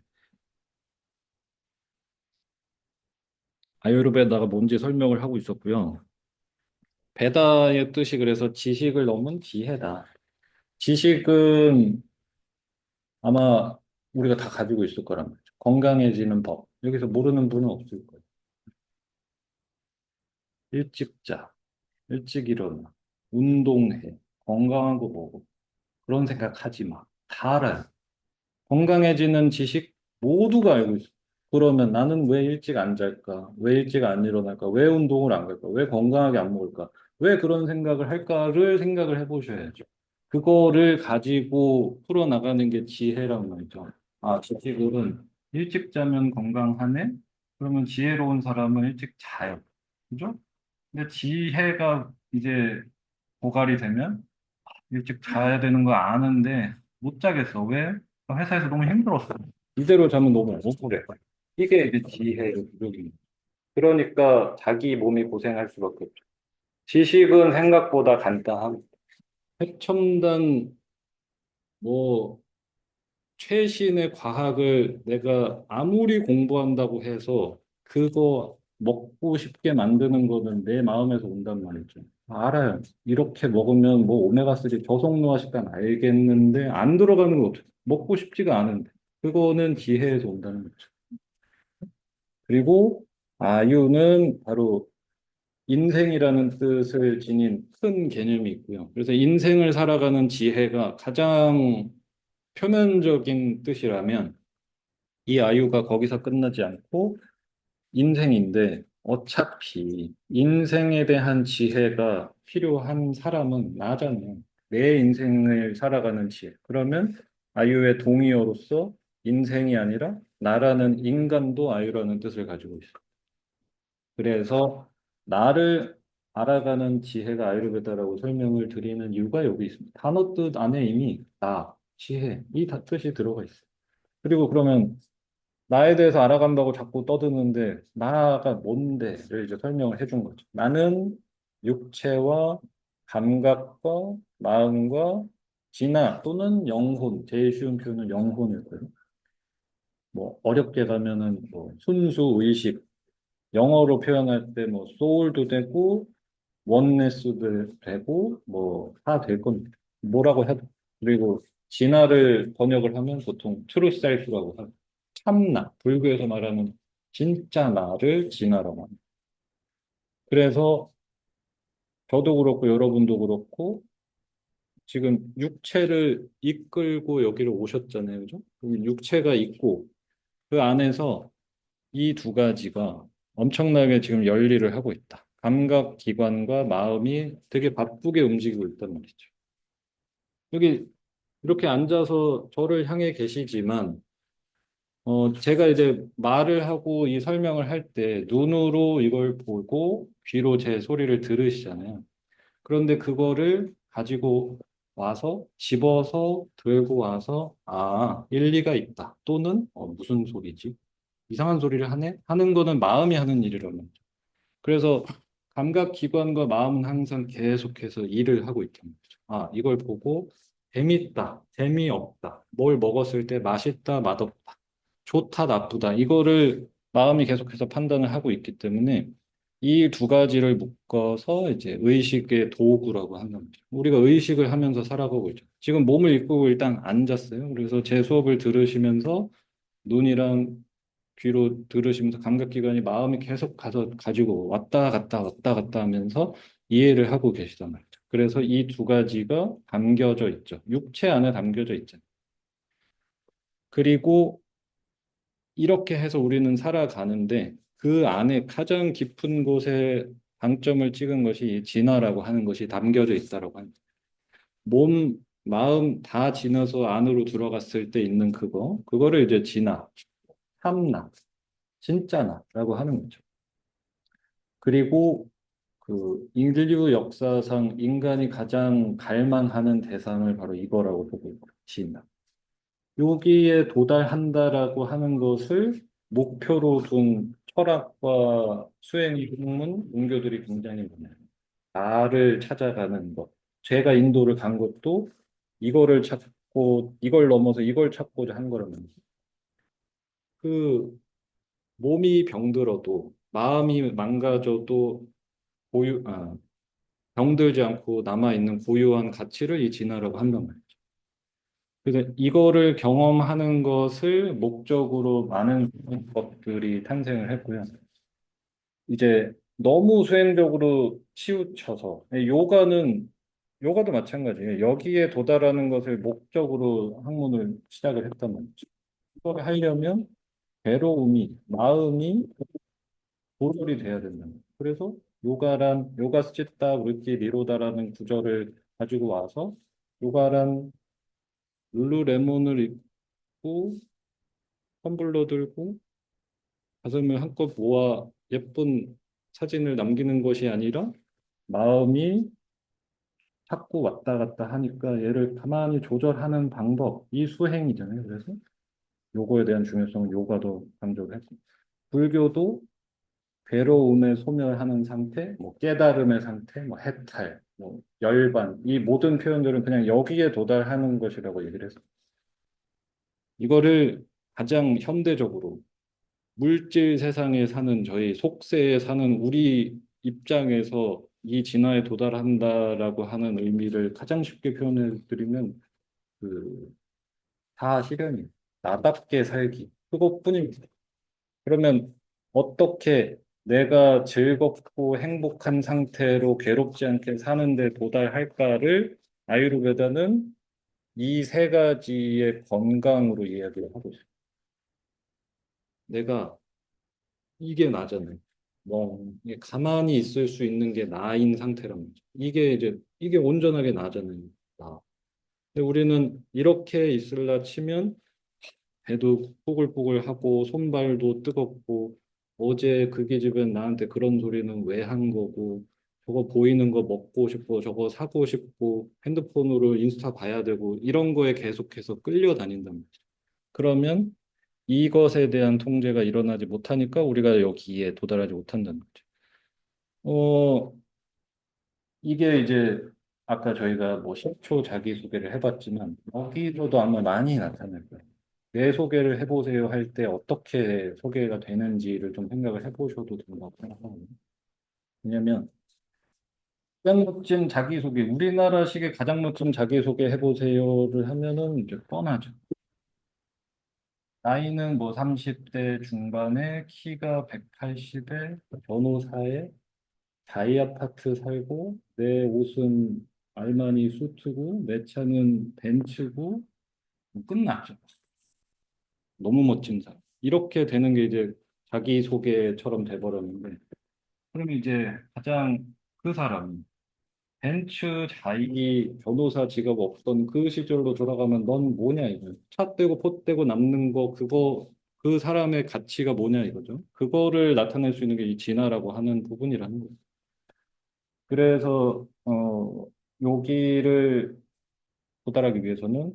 아유르베다가 뭔지 설명을 하고 있었고요. 베다의 뜻이 그래서 지식을 넘은 지혜다. 지식은 아마 우리가 다 가지고 있을 거란 말이죠. 건강해지는 법. 여기서 모르는 분은 없을 거예요. 일찍 자, 일찍 일어나, 운동해, 건강한 거 먹어. 그런 생각 하지 마. 다 알아요. 건강해지는 지식 모두가 알고 있어. 그러면 나는 왜 일찍 안 잘까? 왜 일찍 안 일어날까? 왜 운동을 안 갈까? 왜 건강하게 안 먹을까? 왜 그런 생각을 할까를 생각을 해보셔야죠. 그거를 가지고 풀어나가는 게 지혜란 말이죠. 아, 지식은 일찍 자면 건강하네? 그러면 지혜로운 사람은 일찍 자요. 그죠? 근데 지혜가 이제 고갈이 되면 일찍 자야 되는 거 아는데 못 자겠어. 왜? 회사에서 너무 힘들었어. 이대로 자면 너무 억울해. 이게 이제 지혜의 부족입니다. 그러니까 자기 몸이 고생할 수밖에 없죠. 지식은 생각보다 간단하고 최첨단 뭐 최신의 과학을 내가 아무리 공부한다고 해서 그거 먹고 싶게 만드는 거는 내 마음에서 온단 말이죠. 알아요. 이렇게 먹으면 뭐 오메가3 저속노화 식단 알겠는데 안 들어가는 거 어떻게 먹고 싶지가 않은데 그거는 지혜에서 온다는 거죠. 그리고 아유는 바로 인생이라는 뜻을 지닌 큰 개념이 있고요. 그래서 인생을 살아가는 지혜가 가장 표면적인 뜻이라면 이 아유가 거기서 끝나지 않고 인생인데 어차피 인생에 대한 지혜가 필요한 사람은 나잖아요. 내 인생을 살아가는 지혜. 그러면 아유의 동의어로서 인생이 아니라 나라는 인간도 아유라는 뜻을 가지고 있어요. 그래서 나를 알아가는 지혜가 아유르베다라고 설명을 드리는 이유가 여기 있습니다. 단어 뜻 안에 이미 나, 지혜, 이 뜻이 들어가 있어요. 그리고 그러면 나에 대해서 알아간다고 자꾸 떠드는데 나가 뭔데를 이제 설명을 해준 거죠. 나는 육체와 감각과 마음과 진화 또는 영혼, 제일 쉬운 표현은 영혼일 거예요. 뭐 어렵게 가면은 뭐 순수 의식, 영어로 표현할 때 뭐 소울도 되고 원네스도 되고 뭐 다 될 겁니다. 뭐라고 해도. 그리고 진화를 번역을 하면 보통 트루 셀프라고 하고 참나, 불교에서 말하는 진짜 나를 진화라고 합니다. 그래서 저도 그렇고 여러분도 그렇고 지금 육체를 이끌고 여기를 오셨잖아요. 그죠? 그럼 육체가 있고 그 안에서 이 두 가지가 엄청나게 지금 열일을 하고 있다. 감각기관과 마음이 되게 바쁘게 움직이고 있단 말이죠. 여기 이렇게 앉아서 저를 향해 계시지만, 제가 이제 말을 하고 이 설명을 할 때 눈으로 이걸 보고 귀로 제 소리를 들으시잖아요. 그런데 그거를 가지고 와서 집어서 들고 와서 일리가 있다. 또는 무슨 소리지? 이상한 소리를 하네? 하는 거는 마음이 하는 일이라면. 그래서 감각기관과 마음은 항상 계속해서 일을 하고 있단 말이죠. 이걸 보고 재밌다, 재미없다, 뭘 먹었을 때 맛있다, 맛없다, 좋다, 나쁘다, 이거를 마음이 계속해서 판단을 하고 있기 때문에 이 두 가지를 묶어서 이제 의식의 도구라고 하는 겁니다. 우리가 의식을 하면서 살아가고 있죠. 지금 몸을 이끌고 일단 앉았어요. 그래서 제 수업을 들으시면서 눈이랑 귀로 들으시면서 감각기관이 마음이 계속 가지고 왔다 갔다 하면서 이해를 하고 계시단 말이죠. 그래서 이 두 가지가 담겨져 있죠. 육체 안에 담겨져 있잖아요. 그리고 이렇게 해서 우리는 살아가는데 그 안에 가장 깊은 곳에 방점을 찍은 것이 이 진화라고 하는 것이 담겨져 있다라고 합니다. 몸, 마음 다 지나서 안으로 들어갔을 때 있는 그거를 이제 진화, 참나, 진짜나라고 하는 거죠. 그리고 그 인류 역사상 인간이 가장 갈망하는 대상을 바로 이거라고 보고 있습니다. 여기에 도달한다라고 하는 것을 목표로 둔 철학과 수행 학문, 종교들이 굉장히 많아요. 나를 찾아가는 것. 제가 인도를 간 것도 이거를 찾고 이걸 넘어서 이걸 찾고자 한 거라면 그 몸이 병들어도 마음이 망가져도 고유 병들지 않고 남아있는 고유한 가치를 이 진화라고 한단 말이에요. 그래서 이거를 경험하는 것을 목적으로 많은 것들이 탄생을 했고요. 이제 너무 수행적으로 치우쳐서 요가도 마찬가지예요. 여기에 도달하는 것을 목적으로 학문을 시작을 했단 말이죠. 이걸 하려면 괴로움이 마음이 조절이 돼야 된다. 그래서 요가 스치타 우리끼리 니로다라는 구절을 가지고 와서 요가란 룰루레몬을 입고 텀블러 들고 가슴을 한껏 모아 예쁜 사진을 남기는 것이 아니라 마음이 자꾸 왔다 갔다 하니까 얘를 가만히 조절하는 방법, 이 수행이잖아요. 그래서 요거에 대한 중요성을 요가도 강조를 했고 불교도 괴로움에 소멸하는 상태, 뭐 깨달음의 상태, 뭐 해탈, 뭐 열반, 이 모든 표현들은 그냥 여기에 도달하는 것이라고 얘기를 했어요. 이거를 가장 현대적으로 물질 세상에 사는 저희 속세에 사는 우리 입장에서 이 진화에 도달한다라고 하는 의미를 가장 쉽게 표현해 드리면 그 다 실현이 나답게 살기 그것뿐입니다. 그러면 어떻게 내가 즐겁고 행복한 상태로 괴롭지 않게 사는데 도달할까를 아유르베다는 이 세 가지의 건강으로 이야기를 하고 있어요. 내가 이게 나잖아요. 뭐 이게 가만히 있을 수 있는 게 나인 상태란 말이죠. 이게 온전하게 나잖아요. 나. 근데 우리는 이렇게 있을라 치면 배도 뽀글뽀글하고 손발도 뜨겁고 어제 그 계집애 나한테 그런 소리는 왜 한 거고 저거 보이는 거 먹고 싶고 저거 사고 싶고 핸드폰으로 인스타 봐야 되고 이런 거에 계속해서 끌려다닌단 말이죠. 그러면 이것에 대한 통제가 일어나지 못하니까 우리가 여기에 도달하지 못한다는 거죠. 어, 이게 이제 아까 저희가 뭐 10초 자기소개를 해봤지만 여기서도 아마 많이 나타날 거예요. 내 소개를 해보세요 할 때 어떻게 소개가 되는지를 좀 생각을 해보셔도 된다고 생각하거든요. 왜냐면 가장 멋진 자기소개, 우리나라식의 가장 멋진 자기소개 해보세요를 하면은 이제 뻔하죠. 나이는 뭐 30대 중반에 키가 180에 변호사에 다이아파트 살고 내 옷은 알만이 수트고, 매차는 벤츠고, 끝났죠. 너무 멋진 사람. 이렇게 되는 게 이제 자기소개처럼 돼버렸는데, 그러면 이제 가장 그 사람, 벤츠 자기 변호사 직업 없던 그 시절로 돌아가면 넌 뭐냐 이거. 차 떼고 포 떼고 남는 거 그거 그 사람의 가치가 뭐냐 이거죠. 그거를 나타낼 수 있는 게 이 진화라고 하는 부분이라는 거예요. 그래서 여기를 도달하기 위해서는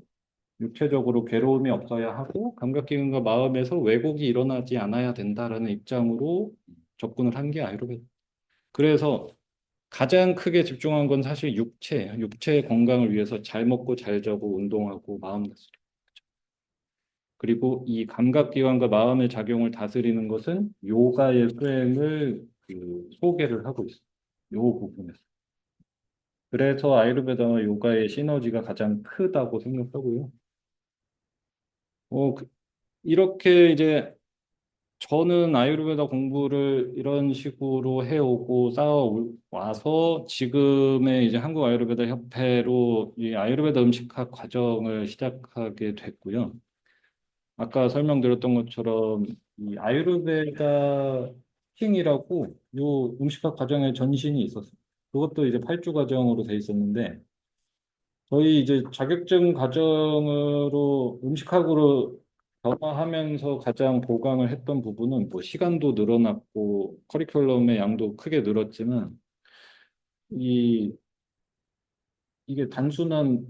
육체적으로 괴로움이 없어야 하고 감각기관과 마음에서 왜곡이 일어나지 않아야 된다라는 입장으로 접근을 한 게 아이르베다. 그래서 가장 크게 집중한 건 사실 육체예요. 육체 건강을 위해서 잘 먹고 잘 자고 운동하고 마음 다스리고. 그리고 이 감각기관과 마음의 작용을 다스리는 것은 요가의 수행을 소개를 하고 있어요. 요 부분에서. 그래서 아유르베다와 요가의 시너지가 가장 크다고 생각하고요. 이렇게 이제 저는 아유르베다 공부를 이런 식으로 해오고 쌓아와서 지금의 이제 한국 아유르베다 협회로 이 아유르베다 음식학 과정을 시작하게 됐고요. 아까 설명드렸던 것처럼 이 아유르베다 킹이라고 요 음식학 과정에 전신이 있었어요. 그것도 이제 8주 과정으로 돼 있었는데 저희 이제 자격증 과정으로 음식학으로 변화하면서 가장 보강을 했던 부분은 뭐 시간도 늘어났고 커리큘럼의 양도 크게 늘었지만 이 이게 단순한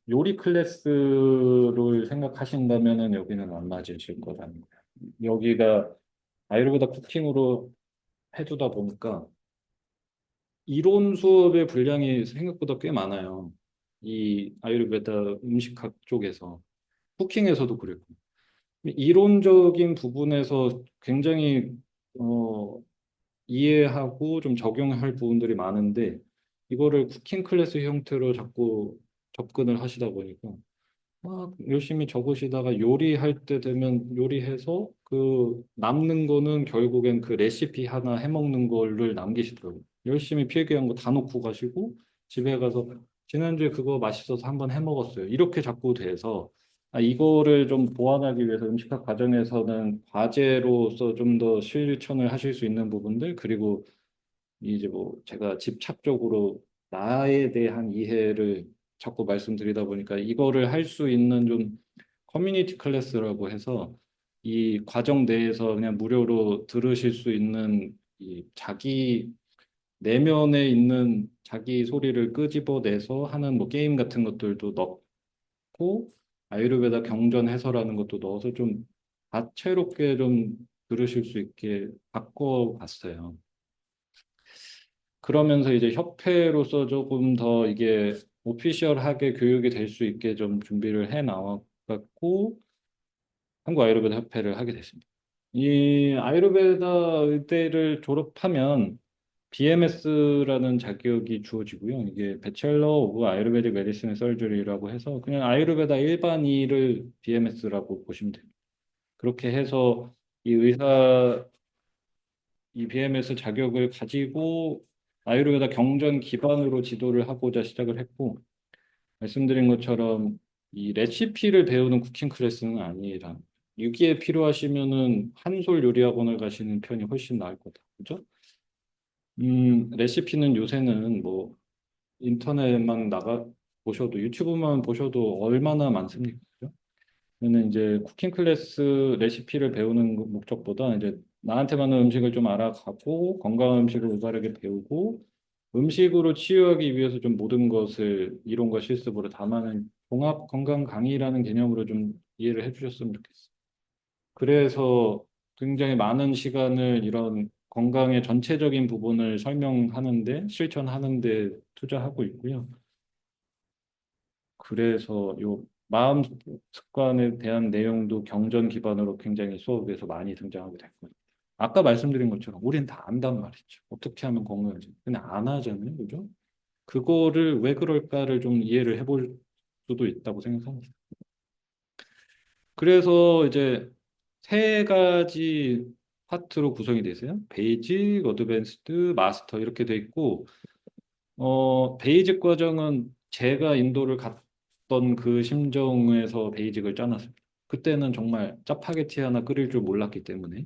요리 클래스를 생각하신다면은 여기는 안 맞으실 거라는 거예요. 여기가 아이르베다 쿠킹으로 해두다 보니까 이론 수업의 분량이 생각보다 꽤 많아요. 이 아유르베다 음식학 쪽에서 쿠킹에서도 그랬고 이론적인 부분에서 굉장히 어, 이해하고 좀 적용할 부분들이 많은데 이거를 쿠킹 클래스 형태로 자꾸 접근을 하시다 보니까 막 열심히 적으시다가 요리할 때 되면 요리해서 그 남는 거는 결국엔 그 레시피 하나 해먹는 거를 남기시더라고요. 열심히 필기한 거 다 놓고 가시고 집에 가서 지난주에 그거 맛있어서 한번 해먹었어요. 이렇게 자꾸 돼서 이거를 좀 보완하기 위해서 음식학 과정에서는 과제로서 좀 더 실천을 하실 수 있는 부분들 그리고 이제 뭐 제가 집착적으로 나에 대한 이해를 자꾸 말씀드리다 보니까 이거를 할 수 있는 좀 커뮤니티 클래스라고 해서 이 과정 내에서 그냥 무료로 들으실 수 있는 이 자기 내면에 있는 자기 소리를 끄집어내서 하는 뭐 게임 같은 것들도 넣고 아유르베다 경전 해설하는 것도 넣어서 좀 다채롭게 좀 들으실 수 있게 바꿔봤어요. 그러면서 이제 협회로서 조금 더 이게 오피셜하게 교육이 될 수 있게 좀 준비를 해 나왔고 한국 아유르베다 협회를 하게 됐습니다. 이 아유르베다 의대를 졸업하면 BMS라는 자격이 주어지고요. 이게 배첼러 오브 아유르베딕 메디슨 앤 서저리라고 해서 그냥 아유르베다 일반의를 BMS라고 보시면 됩니다. 그렇게 해서 이 의사 이 BMS 자격을 가지고 아유르베다 경전 기반으로 지도를 하고자 시작을 했고 말씀드린 것처럼 이 레시피를 배우는 쿠킹 클래스는 아니라 유기에 필요하시면은 한솔 요리학원을 가시는 편이 훨씬 나을 거다. 그죠? 레시피는 요새는 뭐 인터넷만 나가 보셔도 유튜브만 보셔도 얼마나 많습니까? 그죠? 저는 이제 쿠킹 클래스 레시피를 배우는 목적보다 이제 나한테 맞는 음식을 좀 알아가고 건강한 음식을 올바르게 배우고 음식으로 치유하기 위해서 좀 모든 것을 이론과 실습으로 담아낸 종합 건강 강의라는 개념으로 좀 이해를 해주셨으면 좋겠어요. 그래서 굉장히 많은 시간을 이런 건강의 전체적인 부분을 설명하는데 실천하는데 투자하고 있고요. 그래서 요 마음 습관에 대한 내용도 경전 기반으로 굉장히 수업에서 많이 등장하게 됐고요. 아까 말씀드린 것처럼 우린 다 안단 말이죠. 어떻게 하면 건강해지? 근데 안 하잖아요. 그죠? 그거를 왜 그럴까를 좀 이해를 해볼 수도 있다고 생각합니다. 그래서 이제 세 가지 파트로 구성이 되세요. 베이직, 어드밴스드, 마스터 이렇게 돼 있고 베이직 과정은 제가 인도를 갔던 그 심정에서 베이직을 짜놨습니다. 그때는 정말 짜파게티 하나 끓일 줄 몰랐기 때문에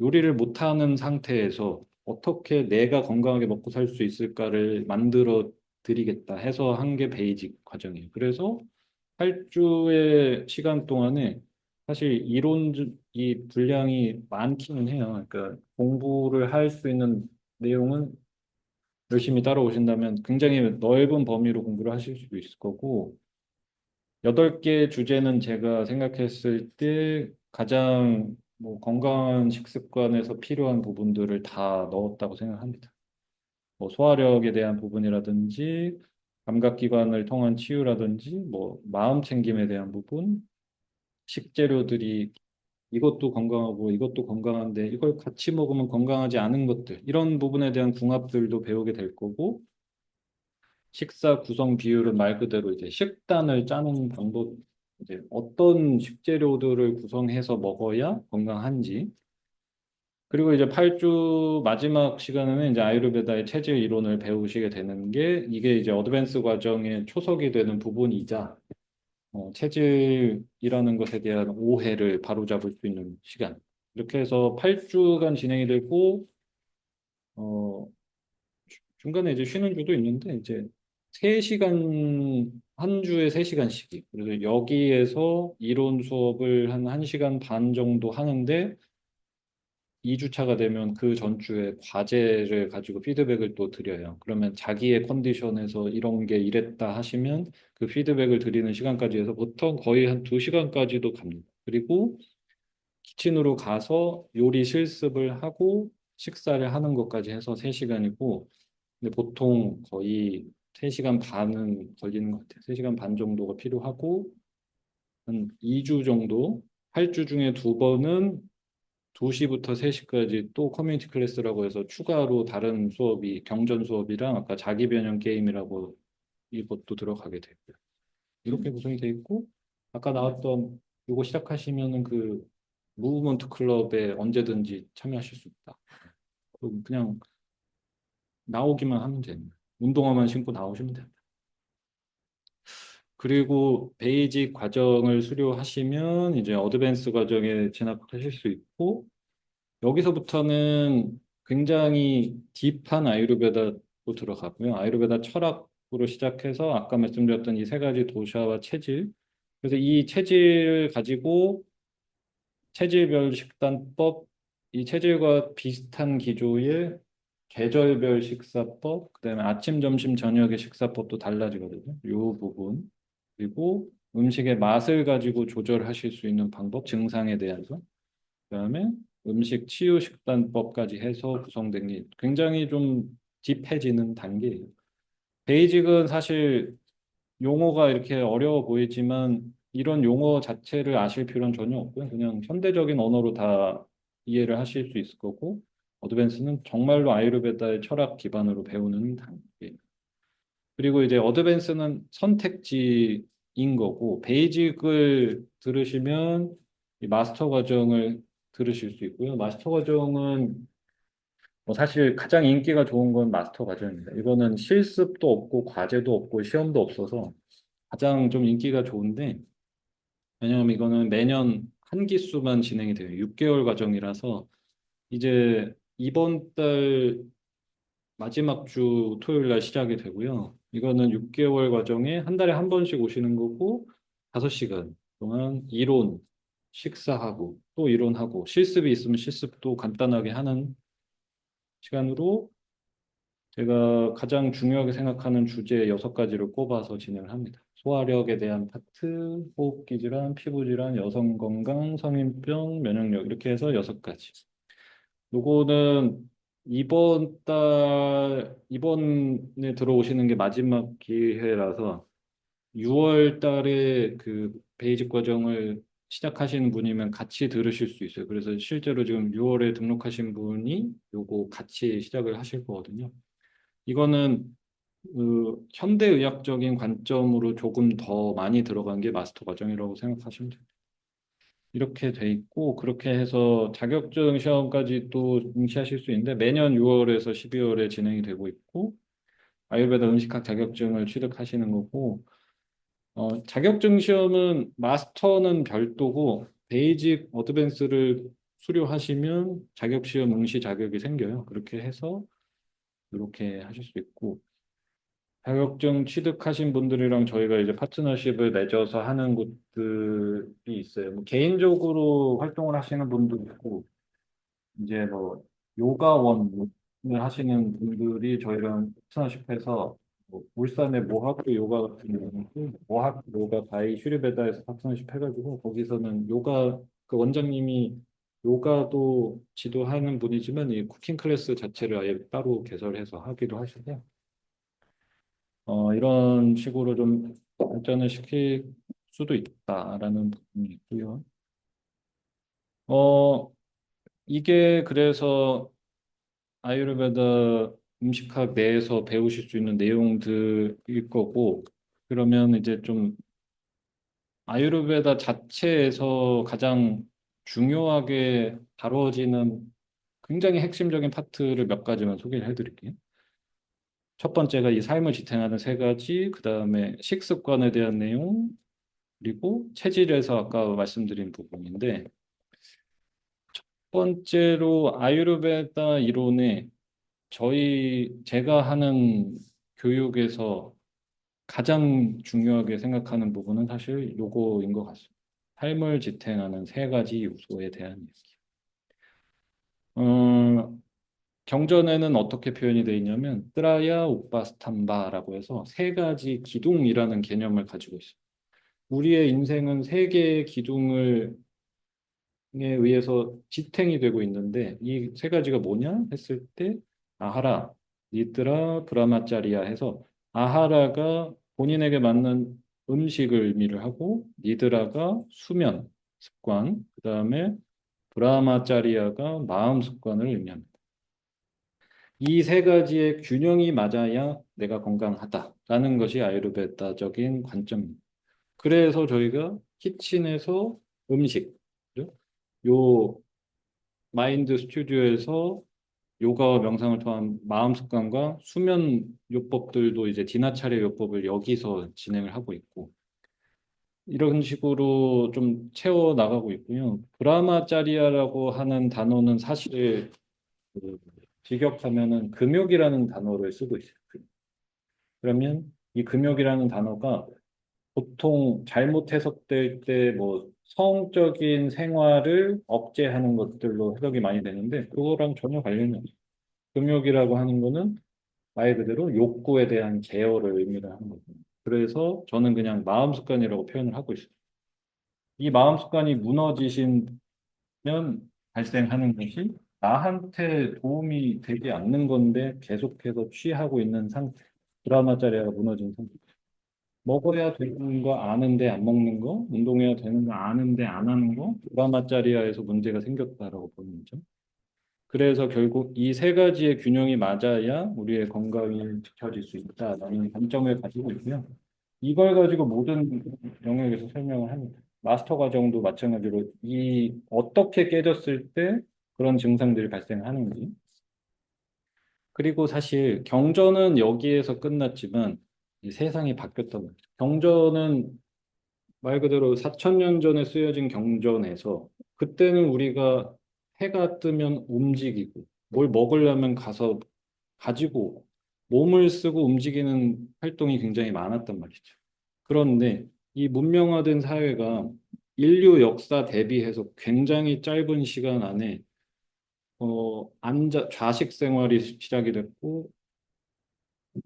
요리를 못하는 상태에서 어떻게 내가 건강하게 먹고 살 수 있을까를 만들어 드리겠다 해서 한 게 베이직 과정이에요. 그래서 8주의 시간 동안에 사실 이론이 분량이 많기는 해요. 그러니까 공부를 할 수 있는 내용은 열심히 따라오신다면 굉장히 넓은 범위로 공부를 하실 수도 있을 거고, 8개 주제는 제가 생각했을 때 가장 뭐 건강한 식습관에서 필요한 부분들을 다 넣었다고 생각합니다. 뭐 소화력에 대한 부분이라든지, 감각기관을 통한 치유라든지, 뭐 마음 챙김에 대한 부분, 식재료들이 이것도 건강하고 이것도 건강한데 이걸 같이 먹으면 건강하지 않은 것들, 이런 부분에 대한 궁합들도 배우게 될 거고, 식사 구성 비율은 말 그대로 이제 식단을 짜는 방법, 이제 어떤 식재료들을 구성해서 먹어야 건강한지, 그리고 이제 8주 마지막 시간에는 이제 아유르베다의 체질 이론을 배우시게 되는 게 이게 이제 어드밴스 과정의 초석이 되는 부분이자 체질이라는 것에 대한 오해를 바로잡을 수 있는 시간. 이렇게 해서 8주간 진행이 되고 어, 중간에 이제 쉬는 주도 있는데 이제 3시간 한 주에 3시간씩 그래서 여기에서 이론 수업을 한 1시간 반 정도 하는데 2주차가 되면 그 전주에 과제를 가지고 피드백을 또 드려요. 그러면 자기의 컨디션에서 이런 게 이랬다 하시면 그 피드백을 드리는 시간까지 해서 보통 거의 한 2시간까지도 갑니다. 그리고 키친으로 가서 요리 실습을 하고 식사를 하는 것까지 해서 3시간이고, 근데 보통 거의 3시간 반은 걸리는 것 같아요. 3시간 반 정도가 필요하고, 한 2주 정도, 8주 중에 2번은 2시부터 3시까지 또 커뮤니티 클래스라고 해서 추가로 다른 수업이 경전 수업이랑 아까 자기 변형 게임이라고 이것도 들어가게 되고요. 이렇게 구성이 돼 있고, 아까 나왔던 이거 시작하시면은 그 무브먼트 클럽에 언제든지 참여하실 수 있다. 그럼 그냥 나오기만 하면 됩니다. 운동화만 신고 나오시면 됩니다. 그리고 베이직 과정을 수료하시면 이제 어드밴스 과정에 진학하실 수 있고, 여기서부터는 굉장히 딥한 아유르베다로 들어가고요. 아유르베다 철학으로 시작해서 아까 말씀드렸던 이 3가지 도샤와 체질. 그래서 이 체질을 가지고 체질별 식단법, 이 체질과 비슷한 기조의 계절별 식사법, 그다음에 아침, 점심, 저녁의 식사법도 달라지거든요. 이 부분. 그리고 음식의 맛을 가지고 조절하실 수 있는 방법, 증상에 대해서. 그다음에 음식 치유 식단법까지 해서 구성된 게 굉장히 좀 딥해지는 단계예요. 베이직은 사실 용어가 이렇게 어려워 보이지만 이런 용어 자체를 아실 필요는 전혀 없고요. 그냥 현대적인 언어로 다 이해를 하실 수 있을 거고, 어드밴스는 정말로 아유르베다의 철학 기반으로 배우는 단계. 그리고 이제 어드밴스는 선택지인 거고, 베이직을 들으시면 이 마스터 과정을 들으실 수 있고요. 마스터 과정은 뭐 사실 가장 인기가 좋은 건 마스터 과정입니다. 이거는 실습도 없고 과제도 없고 시험도 없어서 가장 좀 인기가 좋은데, 왜냐하면 이거는 매년 한 기수만 진행이 돼요. 6개월 과정이라서 이제 이번 달 마지막 주 토요일 날 시작이 되고요. 이거는 6개월 과정에 한 달에 한 번씩 오시는 거고 5시간 동안 이론 식사하고 또 이론하고 실습이 있으면 실습도 간단하게 하는 시간으로 제가 가장 중요하게 생각하는 주제 6가지를 꼽아서 진행을 합니다. 소화력에 대한 파트, 호흡기 질환, 피부 질환, 여성 건강, 성인병, 면역력 이렇게 해서 6가지. 요거는 이번에 들어오시는 게 마지막 기회라서 6월 달에 그 베이직 과정을 시작하시는 분이면 같이 들으실 수 있어요. 그래서 실제로 지금 6월에 등록하신 분이 요거 같이 시작을 하실 거거든요. 이거는 그 현대의학적인 관점으로 조금 더 많이 들어간 게 마스터 과정이라고 생각하시면 돼요. 이렇게 돼 있고 그렇게 해서 자격증 시험까지 또 응시하실 수 있는데 매년 6월에서 12월에 진행이 되고 있고 아유르베다 음식학 자격증을 취득하시는 거고, 자격증 시험은 마스터는 별도고, 베이직 어드밴스를 수료하시면 자격 시험 응시 자격이 생겨요. 그렇게 해서 이렇게 하실 수 있고, 자격증 취득하신 분들이랑 저희가 이제 파트너십을 맺어서 하는 곳들이 있어요. 뭐 개인적으로 활동을 하시는 분도 있고, 이제 뭐 요가원을 하시는 분들이 저희랑 파트너십해서 뭐 울산의 모학교 요가 같은 경우는 모학 요가 바이 슈리베다에서 파트너십 해가지고 거기서는 요가 그 원장님이 요가도 지도하는 분이지만 이 쿠킹 클래스 자체를 아예 따로 개설해서 하기도 하시고 이런 식으로 좀 발전을 시킬 수도 있다라는 부분이 있고요. 어, 이게 그래서 아유르베다 음식학 내에서 배우실 수 있는 내용들일 거고, 그러면 이제 좀 아유르베다 자체에서 가장 중요하게 다뤄지는 굉장히 핵심적인 파트를 몇 가지만 소개를 해드릴게요. 첫 번째가 이 삶을 지탱하는 세 가지, 그 다음에 식습관에 대한 내용, 그리고 체질에서 아까 말씀드린 부분인데, 첫 번째로 아유르베다 이론에 제가 하는 교육에서 가장 중요하게 생각하는 부분은 사실 요거인 것 같습니다. 삶을 지탱하는 세 가지 요소에 대한 얘기. 어, 경전에는 어떻게 표현이 되어 있냐면 트라야 우파스탐바라고 해서 세 가지 기둥이라는 개념을 가지고 있어요. 우리의 인생은 세 개의 기둥을 에 의해서 지탱이 되고 있는데 이 세 가지가 뭐냐 했을 때 아하라, 니드라, 브라마짜리아 해서 아하라가 본인에게 맞는 음식을 의미를 하고 니드라가 수면, 습관, 그다음에 브라마짜리아가 마음 습관을 의미합니다. 이 세 가지의 균형이 맞아야 내가 건강하다라는 것이 아유르베다적인 관점입니다. 그래서 저희가 키친에서 음식, 그죠? 요 마인드 스튜디오에서 요가와 명상을 통한 마음 습관과 수면 요법들도 이제 디나 차례 요법을 여기서 진행을 하고 있고 이런 식으로 좀 채워 나가고 있고요. 브라마짜리아라고 하는 단어는 사실 그 직역하면은 금욕이라는 단어를 쓰고 있어요. 그러면 이 금욕이라는 단어가 보통 잘못 해석될 때 뭐 성적인 생활을 억제하는 것들로 해석이 많이 되는데 그거랑 전혀 관련이 없어요. 금욕이라고 하는 거는 말 그대로 욕구에 대한 제어를 의미를 하는 거거든요. 그래서 저는 그냥 마음 습관이라고 표현을 하고 있어요. 이 마음 습관이 무너지시면 발생하는 것이 나한테 도움이 되지 않는 건데 계속해서 취하고 있는 상태. 드라마짜리가 무너진 상태. 먹어야 되는 거 아는데 안 먹는 거, 운동해야 되는 거 아는데 안 하는 거, 드라마짜리아에서 문제가 생겼다라고 보는 거죠. 그래서 결국 이 세 가지의 균형이 맞아야 우리의 건강이 지켜질 수 있다라는 관점을 가지고 있고요. 이걸 가지고 모든 영역에서 설명을 합니다. 마스터 과정도 마찬가지로 이 어떻게 깨졌을 때 그런 증상들이 발생하는지. 그리고 사실 경전은 여기에서 끝났지만 이 세상이 바뀌었다고 합니다. 경전은 말 그대로 4천 년 전에 쓰여진 경전에서 그때는 우리가 해가 뜨면 움직이고 뭘 먹으려면 가서 가지고 몸을 쓰고 움직이는 활동이 굉장히 많았단 말이죠. 그런데 이 문명화된 사회가 인류 역사 대비해서 굉장히 짧은 시간 안에 좌식 생활이 시작이 됐고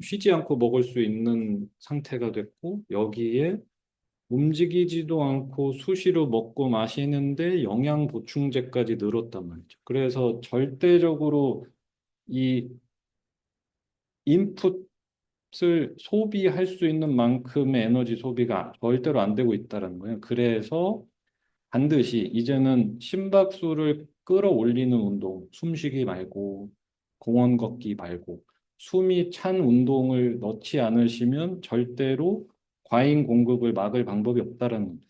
쉬지 않고 먹을 수 있는 상태가 됐고 여기에 움직이지도 않고 수시로 먹고 마시는데 영양 보충제까지 늘었단 말이죠. 그래서 절대적으로 이 인풋을 소비할 수 있는 만큼의 에너지 소비가 절대로 안 되고 있다는 거예요. 그래서 반드시 이제는 심박수를 끌어올리는 운동, 숨쉬기 말고 공원 걷기 말고 숨이 찬 운동을 넣지 않으시면 절대로 과잉 공급을 막을 방법이 없다라는 거예요.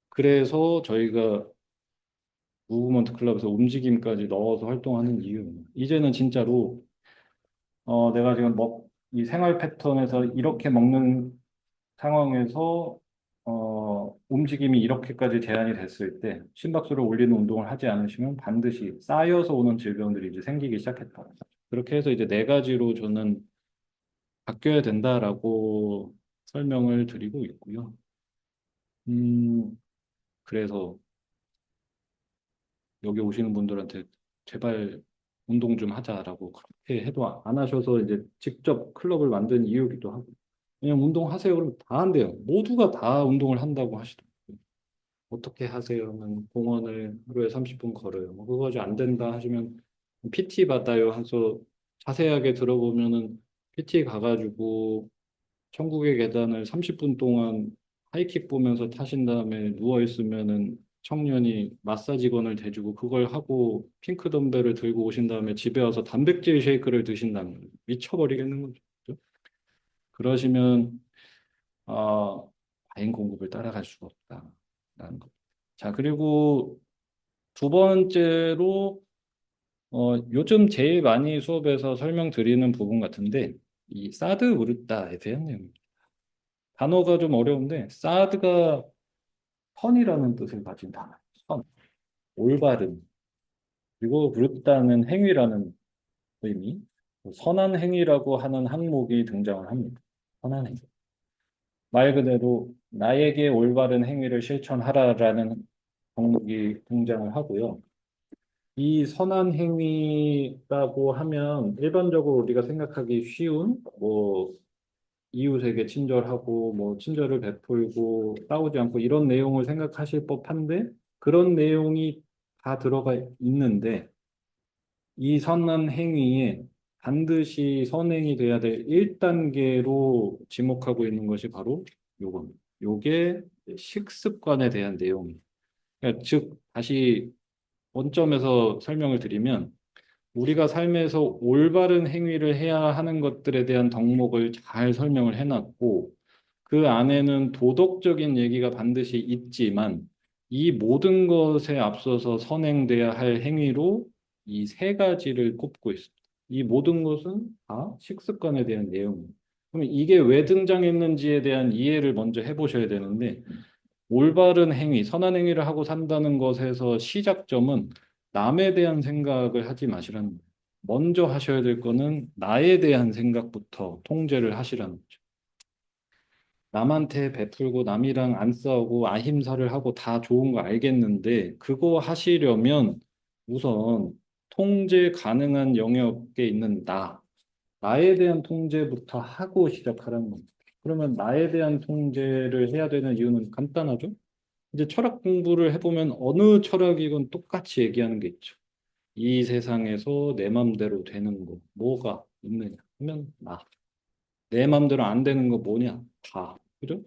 그래서 저희가 무브먼트 클럽에서 움직임까지 넣어서 활동하는 이유는 이제는 진짜로 내가 지금 이 생활 패턴에서 이렇게 먹는 상황에서 움직임이 이렇게까지 제한이 됐을 때 심박수를 올리는 운동을 하지 않으시면 반드시 쌓여서 오는 질병들이 이제 생기기 시작했다. 그렇게 해서 이제 네 가지로 저는 바뀌어야 된다라고 설명을 드리고 있고요. 음, 그래서 여기 오시는 분들한테 제발 운동 좀 하자라고 그렇게 해도 안 하셔서 이제 직접 클럽을 만든 이유기도 하고. 그냥 운동하세요. 그러면 다 한대요. 모두가 다 운동을 한다고 하시더라고요. 어떻게 하세요는 공원을 하루에 30분 걸어요. 뭐 그거 가지고 안 된다 하시면 PT 받아요. 해서 자세하게 들어보면은 PT 가가지고 천국의 계단을 30분 동안 하이킥 보면서 타신 다음에 누워 있으면은 청년이 마사지건을 대주고 그걸 하고 핑크 덤벨을 들고 오신 다음에 집에 와서 단백질 쉐이크를 드신다면 미쳐버리겠는 거죠. 그죠? 그러시면 아, 과잉 공급을 따라갈 수가 없다라는 거. 자, 그리고 두 번째로 요즘 제일 많이 수업에서 설명드리는 부분 같은데 이 사드 무르다에 대한 내용입니다. 단어가 좀 어려운데 사드가 선이라는 뜻을 가진 단어. 선, 올바름. 그리고 무르다는 행위라는 의미. 선한 행위라고 하는 항목이 등장을 합니다. 선한 행위. 말 그대로 나에게 올바른 행위를 실천하라라는 항목이 등장을 하고요. 이 선한 행위라고 하면 일반적으로 우리가 생각하기 쉬운 뭐 이웃에게 친절하고 뭐 친절을 베풀고 싸우지 않고 이런 내용을 생각하실 법한데 그런 내용이 다 들어가 있는데 이 선한 행위에 반드시 선행이 돼야 될 1단계로 지목하고 있는 것이 바로 요겁니다. 요게 식습관에 대한 내용입니다. 그러니까 즉 다시 원점에서 설명을 드리면 우리가 삶에서 올바른 행위를 해야 하는 것들에 대한 덕목을 잘 설명을 해놨고 그 안에는 도덕적인 얘기가 반드시 있지만 이 모든 것에 앞서서 선행돼야 할 행위로 이 세 가지를 꼽고 있습니다. 이 모든 것은 다 식습관에 대한 내용입니다. 그러면 이게 왜 등장했는지에 대한 이해를 먼저 해보셔야 되는데 올바른 행위, 선한 행위를 하고 산다는 것에서 시작점은 남에 대한 생각을 하지 마시라는 거예요. 먼저 하셔야 될 거는 나에 대한 생각부터 통제를 하시라는 거죠. 남한테 베풀고 남이랑 안 싸우고 아힘살을 하고 다 좋은 거 알겠는데 그거 하시려면 우선 통제 가능한 영역에 있는 나에 대한 통제부터 하고 시작하라는 겁니다. 그러면 나에 대한 통제를 해야 되는 이유는 간단하죠? 이제 철학 공부를 해보면 어느 철학이건 똑같이 얘기하는 게 있죠. 이 세상에서 내 맘대로 되는 거 뭐가 있느냐 하면 나. 내 맘대로 안 되는 거 뭐냐? 다. 그죠?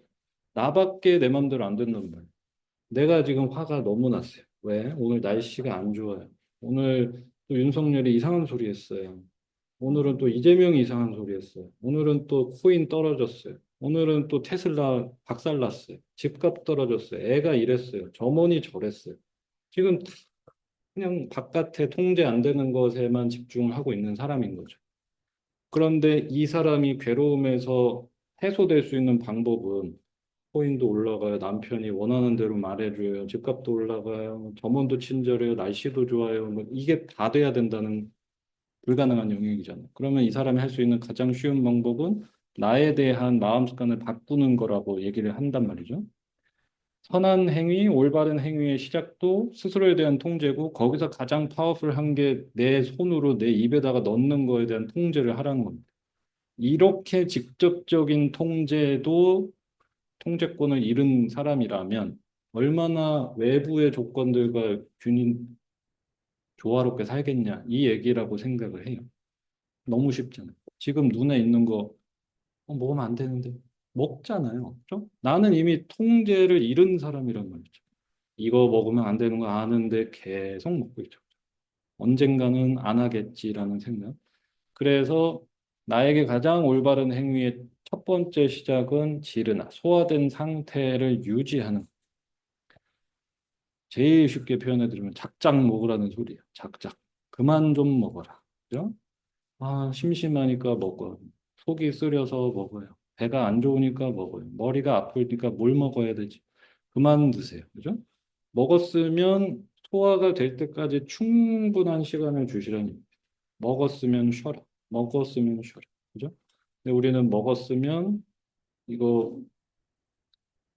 나밖에 내 맘대로 안 된단 말이야. 내가 지금 화가 너무 났어요. 왜? 오늘 날씨가 안 좋아요. 오늘 또 윤석열이 이상한 소리 했어요. 오늘은 또 이재명이 이상한 소리 했어요. 오늘은 또 코인 떨어졌어요. 오늘은 또 테슬라 박살났어요. 집값 떨어졌어요. 애가 이랬어요. 점원이 저랬어요. 지금 그냥 바깥에 통제 안 되는 것에만 집중을 하고 있는 사람인 거죠. 그런데 이 사람이 괴로움에서 해소될 수 있는 방법은 코인도 올라가요. 남편이 원하는 대로 말해줘요. 집값도 올라가요. 점원도 친절해요. 날씨도 좋아요. 뭐 이게 다 돼야 된다는 불가능한 영역이잖아요. 그러면 이 사람이 할 수 있는 가장 쉬운 방법은 나에 대한 마음 습관을 바꾸는 거라고 얘기를 한단 말이죠. 선한 행위, 올바른 행위의 시작도 스스로에 대한 통제고 거기서 가장 파워풀한 게 내 손으로 내 입에다가 넣는 거에 대한 통제를 하라는 겁니다. 이렇게 직접적인 통제도 통제권을 잃은 사람이라면 얼마나 외부의 조건들과 균이 조화롭게 살겠냐 이 얘기라고 생각을 해요. 너무 쉽잖아요. 지금 눈에 있는 거 먹으면 안 되는데 먹잖아요. 그죠? 나는 이미 통제를 잃은 사람이란 말이죠. 이거 먹으면 안 되는 거 아는데 계속 먹고 있죠. 언젠가는 안 하겠지라는 생각. 그래서 나에게 가장 올바른 행위의 첫 번째 시작은 지르나 소화된 상태를 유지하는 제일 쉽게 표현해 드리면 작작 먹으라는 소리예요. 작작. 그만 좀 먹어라. 그죠? 아, 심심하니까 먹어요. 속이 쓰려서 먹어요. 배가 안 좋으니까 먹어요. 머리가 아프니까 뭘 먹어야 되지? 그만 드세요. 그죠? 먹었으면 소화가 될 때까지 충분한 시간을 주시라니. 먹었으면 쉬어라. 먹었으면 쉬어라. 그죠? 근데 우리는 먹었으면 이거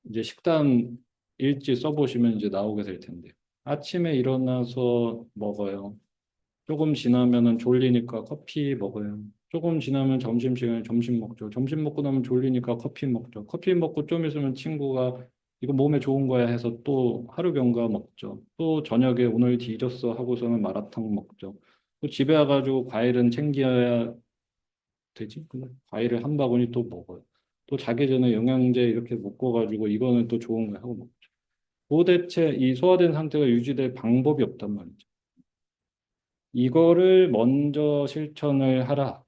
이제 식단 일지 써보시면 이제 나오게 될 텐데. 아침에 일어나서 먹어요. 조금 지나면은 졸리니까 커피 먹어요. 조금 지나면 점심시간에 점심 먹죠. 점심 먹고 나면 졸리니까 커피 먹죠. 커피 먹고 좀 있으면 친구가 이거 몸에 좋은 거야 해서 또 하루 경과 먹죠. 또 저녁에 오늘 뒤졌어 하고서는 마라탕 먹죠. 또 집에 와가지고 과일은 챙겨야 되지? 근데 과일을 한 바구니 또 먹어요. 또 자기 전에 영양제 이렇게 묶어가지고 이거는 또 좋은 거 하고 먹죠. 도대체 이 소화된 상태가 유지될 방법이 없단 말이죠. 이거를 먼저 실천을 하라.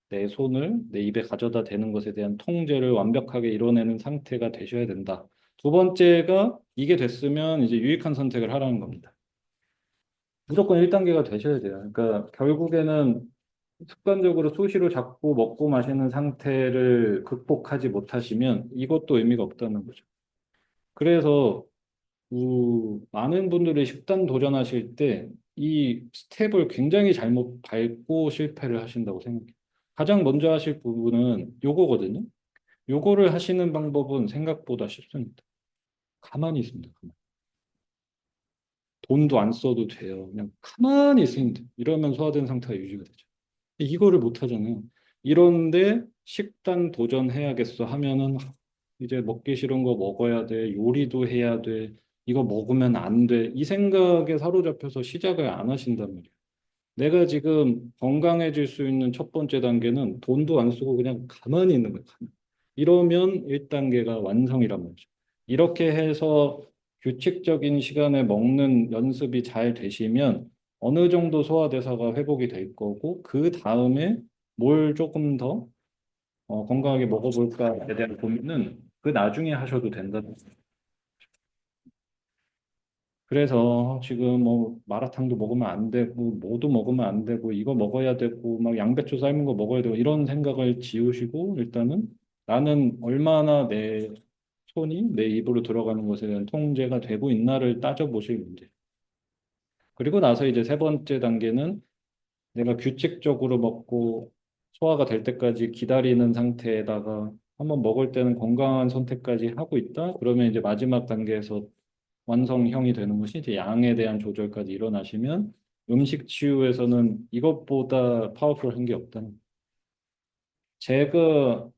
내 손을 내 입에 가져다 대는 것에 대한 통제를 완벽하게 이뤄내는 상태가 되셔야 된다. 두 번째가 이게 됐으면 이제 유익한 선택을 하라는 겁니다. 무조건 1단계가 되셔야 돼요. 그러니까 결국에는 습관적으로 수시로 자꾸 먹고 마시는 상태를 극복하지 못하시면 이것도 의미가 없다는 거죠. 그래서 많은 분들이 식단 도전하실 때 이 스텝을 굉장히 잘못 밟고 실패를 하신다고 생각해요. 가장 먼저 하실 부분은 요거거든요. 요거를 하시는 방법은 생각보다 쉽습니다. 가만히 있습니다. 가만히. 돈도 안 써도 돼요. 그냥 가만히 있으면 돼요. 이러면 소화된 상태가 유지가 되죠. 이거를 못 하잖아요. 이런데 식단 도전해야겠어 하면은 이제 먹기 싫은 거 먹어야 돼. 요리도 해야 돼. 이거 먹으면 안 돼. 이 생각에 사로잡혀서 시작을 안 하신단 말이에요. 내가 지금 건강해질 수 있는 첫 번째 단계는 돈도 안 쓰고 그냥 가만히 있는 거예요. 가만히. 이러면 1단계가 완성이란 말이죠. 이렇게 해서 규칙적인 시간에 먹는 연습이 잘 되시면 어느 정도 소화대사가 회복이 될 거고 그 다음에 뭘 조금 더 건강하게 먹어볼까에 대한 고민은 그 나중에 하셔도 된다. 그래서 지금 뭐 마라탕도 먹으면 안 되고 뭐도 먹으면 안 되고 이거 먹어야 되고 막 양배추 삶은 거 먹어야 되고 이런 생각을 지우시고 일단은 나는 얼마나 내 손이 내 입으로 들어가는 것에 대한 통제가 되고 있나를 따져보실 문제. 그리고 나서 이제 세 번째 단계는 내가 규칙적으로 먹고 소화가 될 때까지 기다리는 상태에다가 한번 먹을 때는 건강한 선택까지 하고 있다. 그러면 이제 마지막 단계에서 완성형이 되는 것이 이제 양에 대한 조절까지 일어나시면 음식 치유에서는 이것보다 파워풀한 게 없다는 거예요. 제가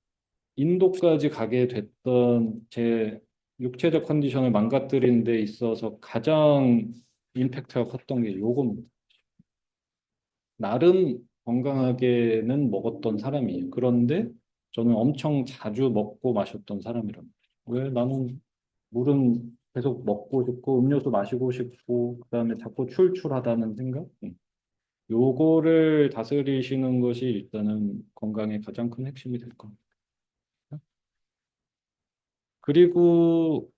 인도까지 가게 됐던 제 육체적 컨디션을 망가뜨린 데 있어서 가장 임팩트가 컸던 게 요겁니다. 나름 건강하게는 먹었던 사람이에요. 그런데 저는 엄청 자주 먹고 마셨던 사람이랍니다. 왜? 나는 물은 계속 먹고 싶고 음료수 마시고 싶고 그다음에 자꾸 출출하다는 생각? 요거를 다스리시는 것이 일단은 건강의 가장 큰 핵심이 될 겁니다. 그리고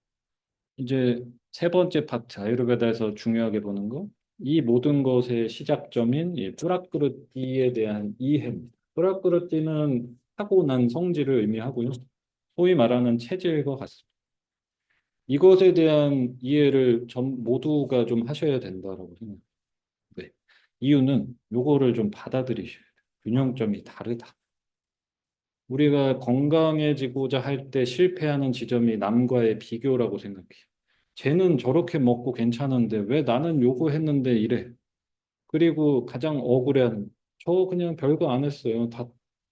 이제 세 번째 파트 아유르베다에서 중요하게 보는 거, 이 모든 것의 시작점인 이 뿌라크르티에 대한 이해입니다. 뿌라크르티는 타고난 성질을 의미하고요. 소위 말하는 체질과 같습니다. 이것에 대한 이해를 전 모두가 좀 하셔야 된다라고 생각해요. 네. 이유는 요거를 좀 받아들이셔야 돼요. 균형점이 다르다. 우리가 건강해지고자 할 때 실패하는 지점이 남과의 비교라고 생각해요. 쟤는 저렇게 먹고 괜찮은데 왜 나는 요거 했는데 이래. 그리고 가장 억울해하는 저 그냥 별거 안 했어요.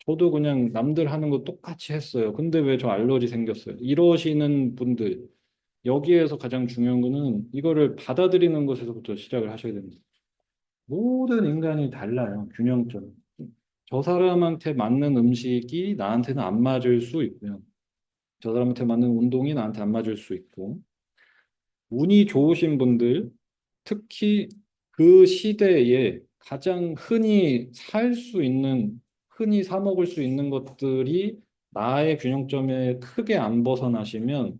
저도 그냥 남들 하는 거 똑같이 했어요. 근데 왜 저 알러지 생겼어요? 이러시는 분들 여기에서 가장 중요한 거는 이거를 받아들이는 것에서부터 시작을 하셔야 됩니다. 모든 인간이 달라요. 균형점. 저 사람한테 맞는 음식이 나한테는 안 맞을 수 있고요. 저 사람한테 맞는 운동이 나한테 안 맞을 수 있고, 운이 좋으신 분들, 특히 그 시대에 가장 흔히 살 수 있는, 흔히 사 먹을 수 있는 것들이 나의 균형점에 크게 안 벗어나시면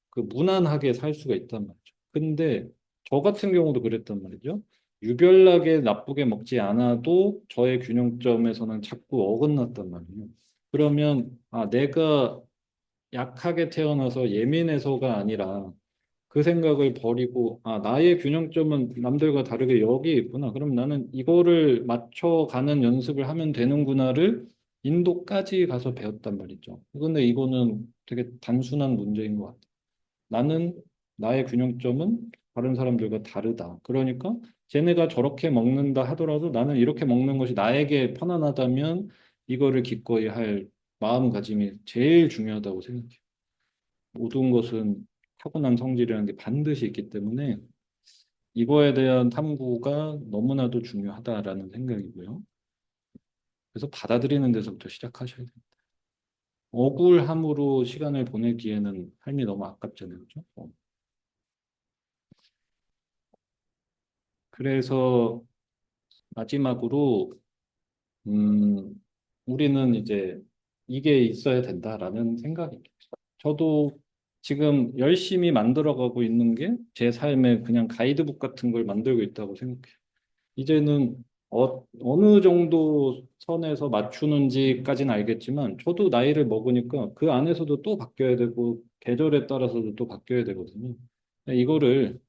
그 무난하게 살 수가 있단 말이죠. 근데 저 같은 경우도 그랬단 말이죠. 유별나게 나쁘게 먹지 않아도 저의 균형점에서는 자꾸 어긋났단 말이에요. 그러면 내가 약하게 태어나서 예민해서가 아니라 그 생각을 버리고 나의 균형점은 남들과 다르게 여기 있구나. 그럼 나는 이거를 맞춰가는 연습을 하면 되는구나를 인도까지 가서 배웠단 말이죠. 근데 이거는 되게 단순한 문제인 것 같아요. 나는 나의 균형점은 다른 사람들과 다르다. 그러니까 쟤네가 저렇게 먹는다 하더라도 나는 이렇게 먹는 것이 나에게 편안하다면 이거를 기꺼이 할 마음가짐이 제일 중요하다고 생각해요. 모든 것은 타고난 성질이라는 게 반드시 있기 때문에 이거에 대한 탐구가 너무나도 중요하다라는 생각이고요. 그래서 받아들이는 데서부터 시작하셔야 돼요. 억울함으로 시간을 보내기에는 삶이 너무 아깝잖아요. 그죠? 그래서 마지막으로 음, 우리는 이제 이게 있어야 된다라는 생각입니다. 저도 지금 열심히 만들어가고 있는 게 제 삶의 그냥 가이드북 같은 걸 만들고 있다고 생각해요. 이제는 어느 정도 선에서 맞추는지까지는 알겠지만 저도 나이를 먹으니까 그 안에서도 또 바뀌어야 되고 계절에 따라서도 또 바뀌어야 되거든요. 이거를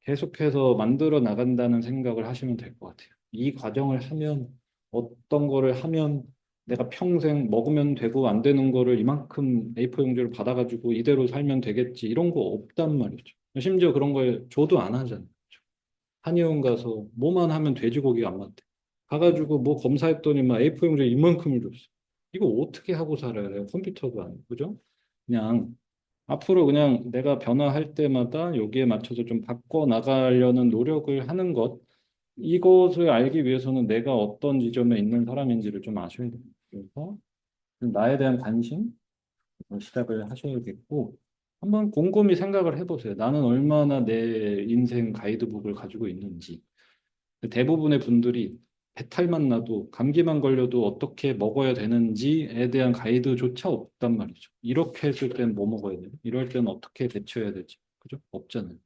계속해서 만들어 나간다는 생각을 하시면 될 것 같아요. 이 과정을 하면 어떤 거를 하면 내가 평생 먹으면 되고 안 되는 거를 이만큼 A4 용지를 받아가지고 이대로 살면 되겠지 이런 거 없단 말이죠. 심지어 그런 걸 저도 안 하잖아요. 한의원 가서 뭐만 하면 돼지고기가 안 맞대. 가가지고 뭐 검사했더니 막 A4 용지 이만큼을 줬어. 이거 어떻게 하고 살아야 돼요? 컴퓨터도 아니고, 그죠? 그냥 앞으로 그냥 내가 변화할 때마다 여기에 맞춰서 좀 바꿔 나가려는 노력을 하는 것. 이것을 알기 위해서는 내가 어떤 지점에 있는 사람인지를 좀 아셔야 돼요. 그래서 나에 대한 관심 시작을 하셔야겠고 한번 곰곰이 생각을 해보세요. 나는 얼마나 내 인생 가이드북을 가지고 있는지. 대부분의 분들이 배탈만 나도 감기만 걸려도 어떻게 먹어야 되는지에 대한 가이드조차 없단 말이죠. 이렇게 했을 땐 뭐 먹어야 돼요? 이럴 땐 어떻게 대처해야 되지? 그죠? 없잖아요.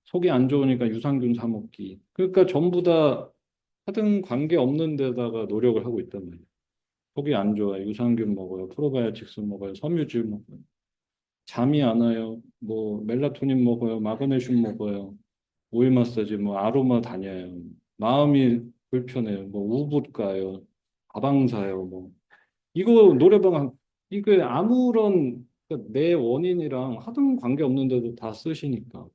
속이 안 좋으니까 유산균 사 먹기. 그러니까 전부 다 하등 관계 없는 데다가 노력을 하고 있단 말이에요. 속이 안 좋아요. 유산균 먹어요. 프로바이오틱스 먹어요. 섬유질 먹어요. 잠이 안 와요. 뭐 멜라토닌 먹어요. 마그네슘 먹어요. 오일 마사지, 뭐 아로마 다녀요. 마음이 불편해요. 뭐 우붓 가요. 가방 사요. 뭐 이거 노래방 이게 아무런 그러니까 내 원인이랑 하등 관계 없는데도 다 쓰시니까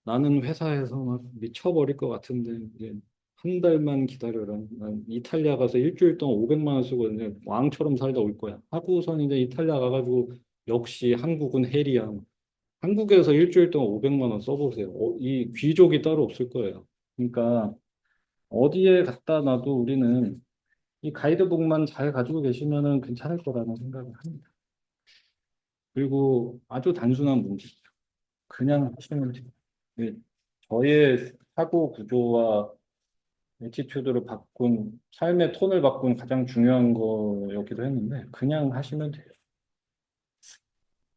나는 회사에서 막 미쳐버릴 것 같은데 이제 한 달만 기다려라. 난 이탈리아 가서 일주일 동안 500만 원 쓰고 그냥 왕처럼 살다 올 거야. 하고선 이제 이탈리아 가가지고 역시 한국은 헬이야. 한국에서 일주일 동안 500만 원 써보세요. 이 귀족이 따로 없을 거예요. 그러니까 어디에 갖다 놔도 우리는 이 가이드북만 잘 가지고 계시면은 괜찮을 거라는 생각을 합니다. 그리고 아주 단순한 문제죠. 그냥 하시면 돼요. 네, 저의 사고 구조와 애티튜드를 바꾼 삶의 톤을 바꾼 가장 중요한 거였기도 했는데 그냥 하시면 돼요.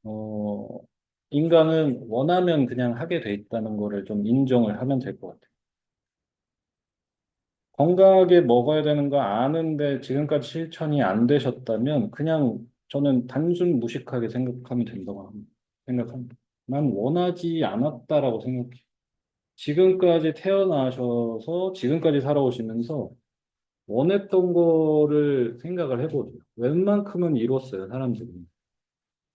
어, 인간은 원하면 그냥 하게 돼 있다는 거를 좀 인정을 하면 될 것 같아요. 건강하게 먹어야 되는 거 아는데 지금까지 실천이 안 되셨다면 그냥 저는 단순 무식하게 생각하면 된다고 생각합니다. 난 원하지 않았다라고 생각해요. 지금까지 태어나셔서 지금까지 살아오시면서 원했던 거를 생각을 해보세요. 웬만큼은 이뤘어요, 사람들이.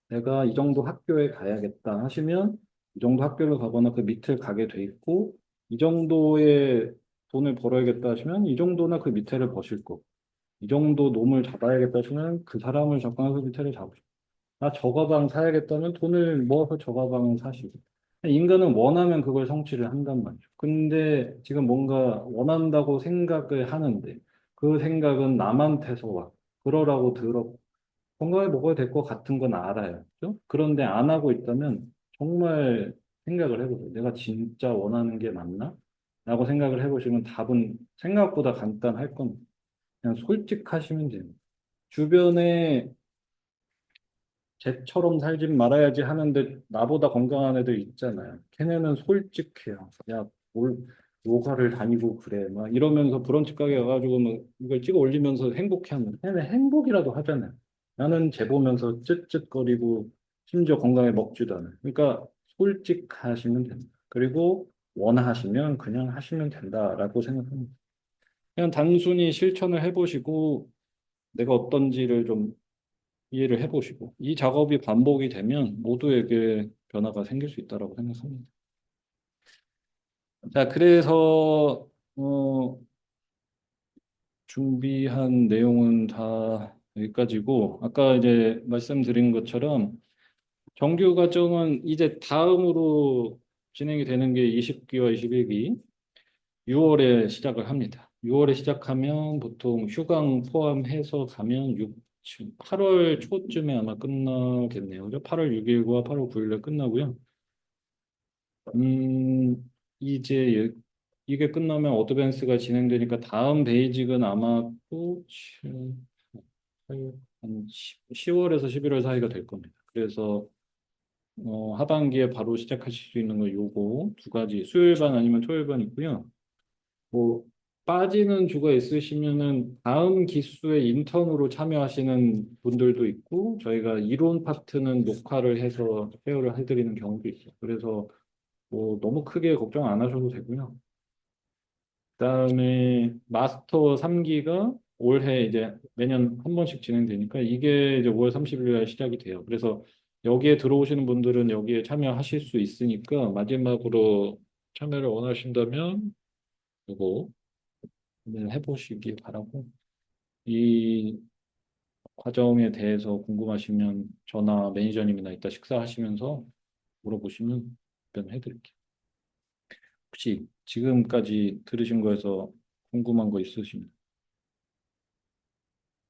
내가 이 정도 학교에 가야겠다 하시면 이 정도 학교를 가거나 그 밑을 가게 돼 있고 이 정도의 돈을 벌어야겠다 하시면 이 정도나 그 밑에를 버실 거고 이 정도 놈을 잡아야겠다 하시면 그 사람을 잡거나 그 밑에를 잡으시고 나 저 가방 사야겠다면 돈을 모아서 저 가방을 사시고 인간은 원하면 그걸 성취를 한단 말이죠. 근데 지금 뭔가 원한다고 생각을 하는데 그 생각은 남한테서 와. 그러라고 들어 건강에 먹어야 될 것 같은 건 알아요. 그죠? 그런데 안 하고 있다면 정말 생각을 해보세요. 내가 진짜 원하는 게 맞나? 라고 생각을 해보시면 답은 생각보다 간단할 겁니다. 그냥 솔직하시면 돼요. 주변에 쟤처럼 살지 말아야지 하는데 나보다 건강한 애들 있잖아요. 걔네는 솔직해요. 야, 뭘. 요가를 다니고 그래. 막 이러면서 브런치 가게 가가지고 막 이걸 찍어 올리면서 행복해하는. 행복이라도 하잖아요. 나는 재 보면서 쯧쯧거리고 심지어 건강에 먹지도 않아요. 그러니까 솔직하시면 됩니다. 그리고 원하시면 그냥 하시면 된다라고 생각합니다. 그냥 단순히 실천을 해보시고 내가 어떤지를 좀 이해를 해보시고 이 작업이 반복이 되면 모두에게 변화가 생길 수 있다라고 생각합니다. 자, 그래서 준비한 내용은 다 여기까지고 아까 이제 말씀드린 것처럼 정규 과정은 이제 다음으로 진행이 되는 게 20기와 21기 6월에 시작을 합니다. 6월에 시작하면 보통 휴강 포함해서 가면 8월 초쯤에 아마 끝나겠네요. 그죠? 8월 6일과 8월 9일에 끝나고요. 이제 이게 끝나면 어드밴스가 진행되니까 다음 베이직은 아마 또 한 10월에서 11월 사이가 될 겁니다. 그래서 하반기에 바로 시작하실 수 있는 거 요거 두 가지 수요일반 아니면 토요일반 있고요. 뭐 빠지는 주가 있으시면은 다음 기수의 인턴으로 참여하시는 분들도 있고 저희가 이론 파트는 녹화를 해서 페어를 해드리는 경우도 있어요. 그래서 뭐 너무 크게 걱정 안 하셔도 되고요. 그다음에 마스터 3기가 올해 이제 매년 한 번씩 진행되니까 이게 이제 5월 30일 날 시작이 돼요. 그래서 여기에 들어오시는 분들은 여기에 참여하실 수 있으니까 마지막으로 참여를 원하신다면 이거 해보시기 바라고 이 과정에 대해서 궁금하시면 저나 매니저님이나 이따 식사하시면서 물어보시면 답변해드릴게요. 혹시 지금까지 들으신 거에서 궁금한 거 있으시면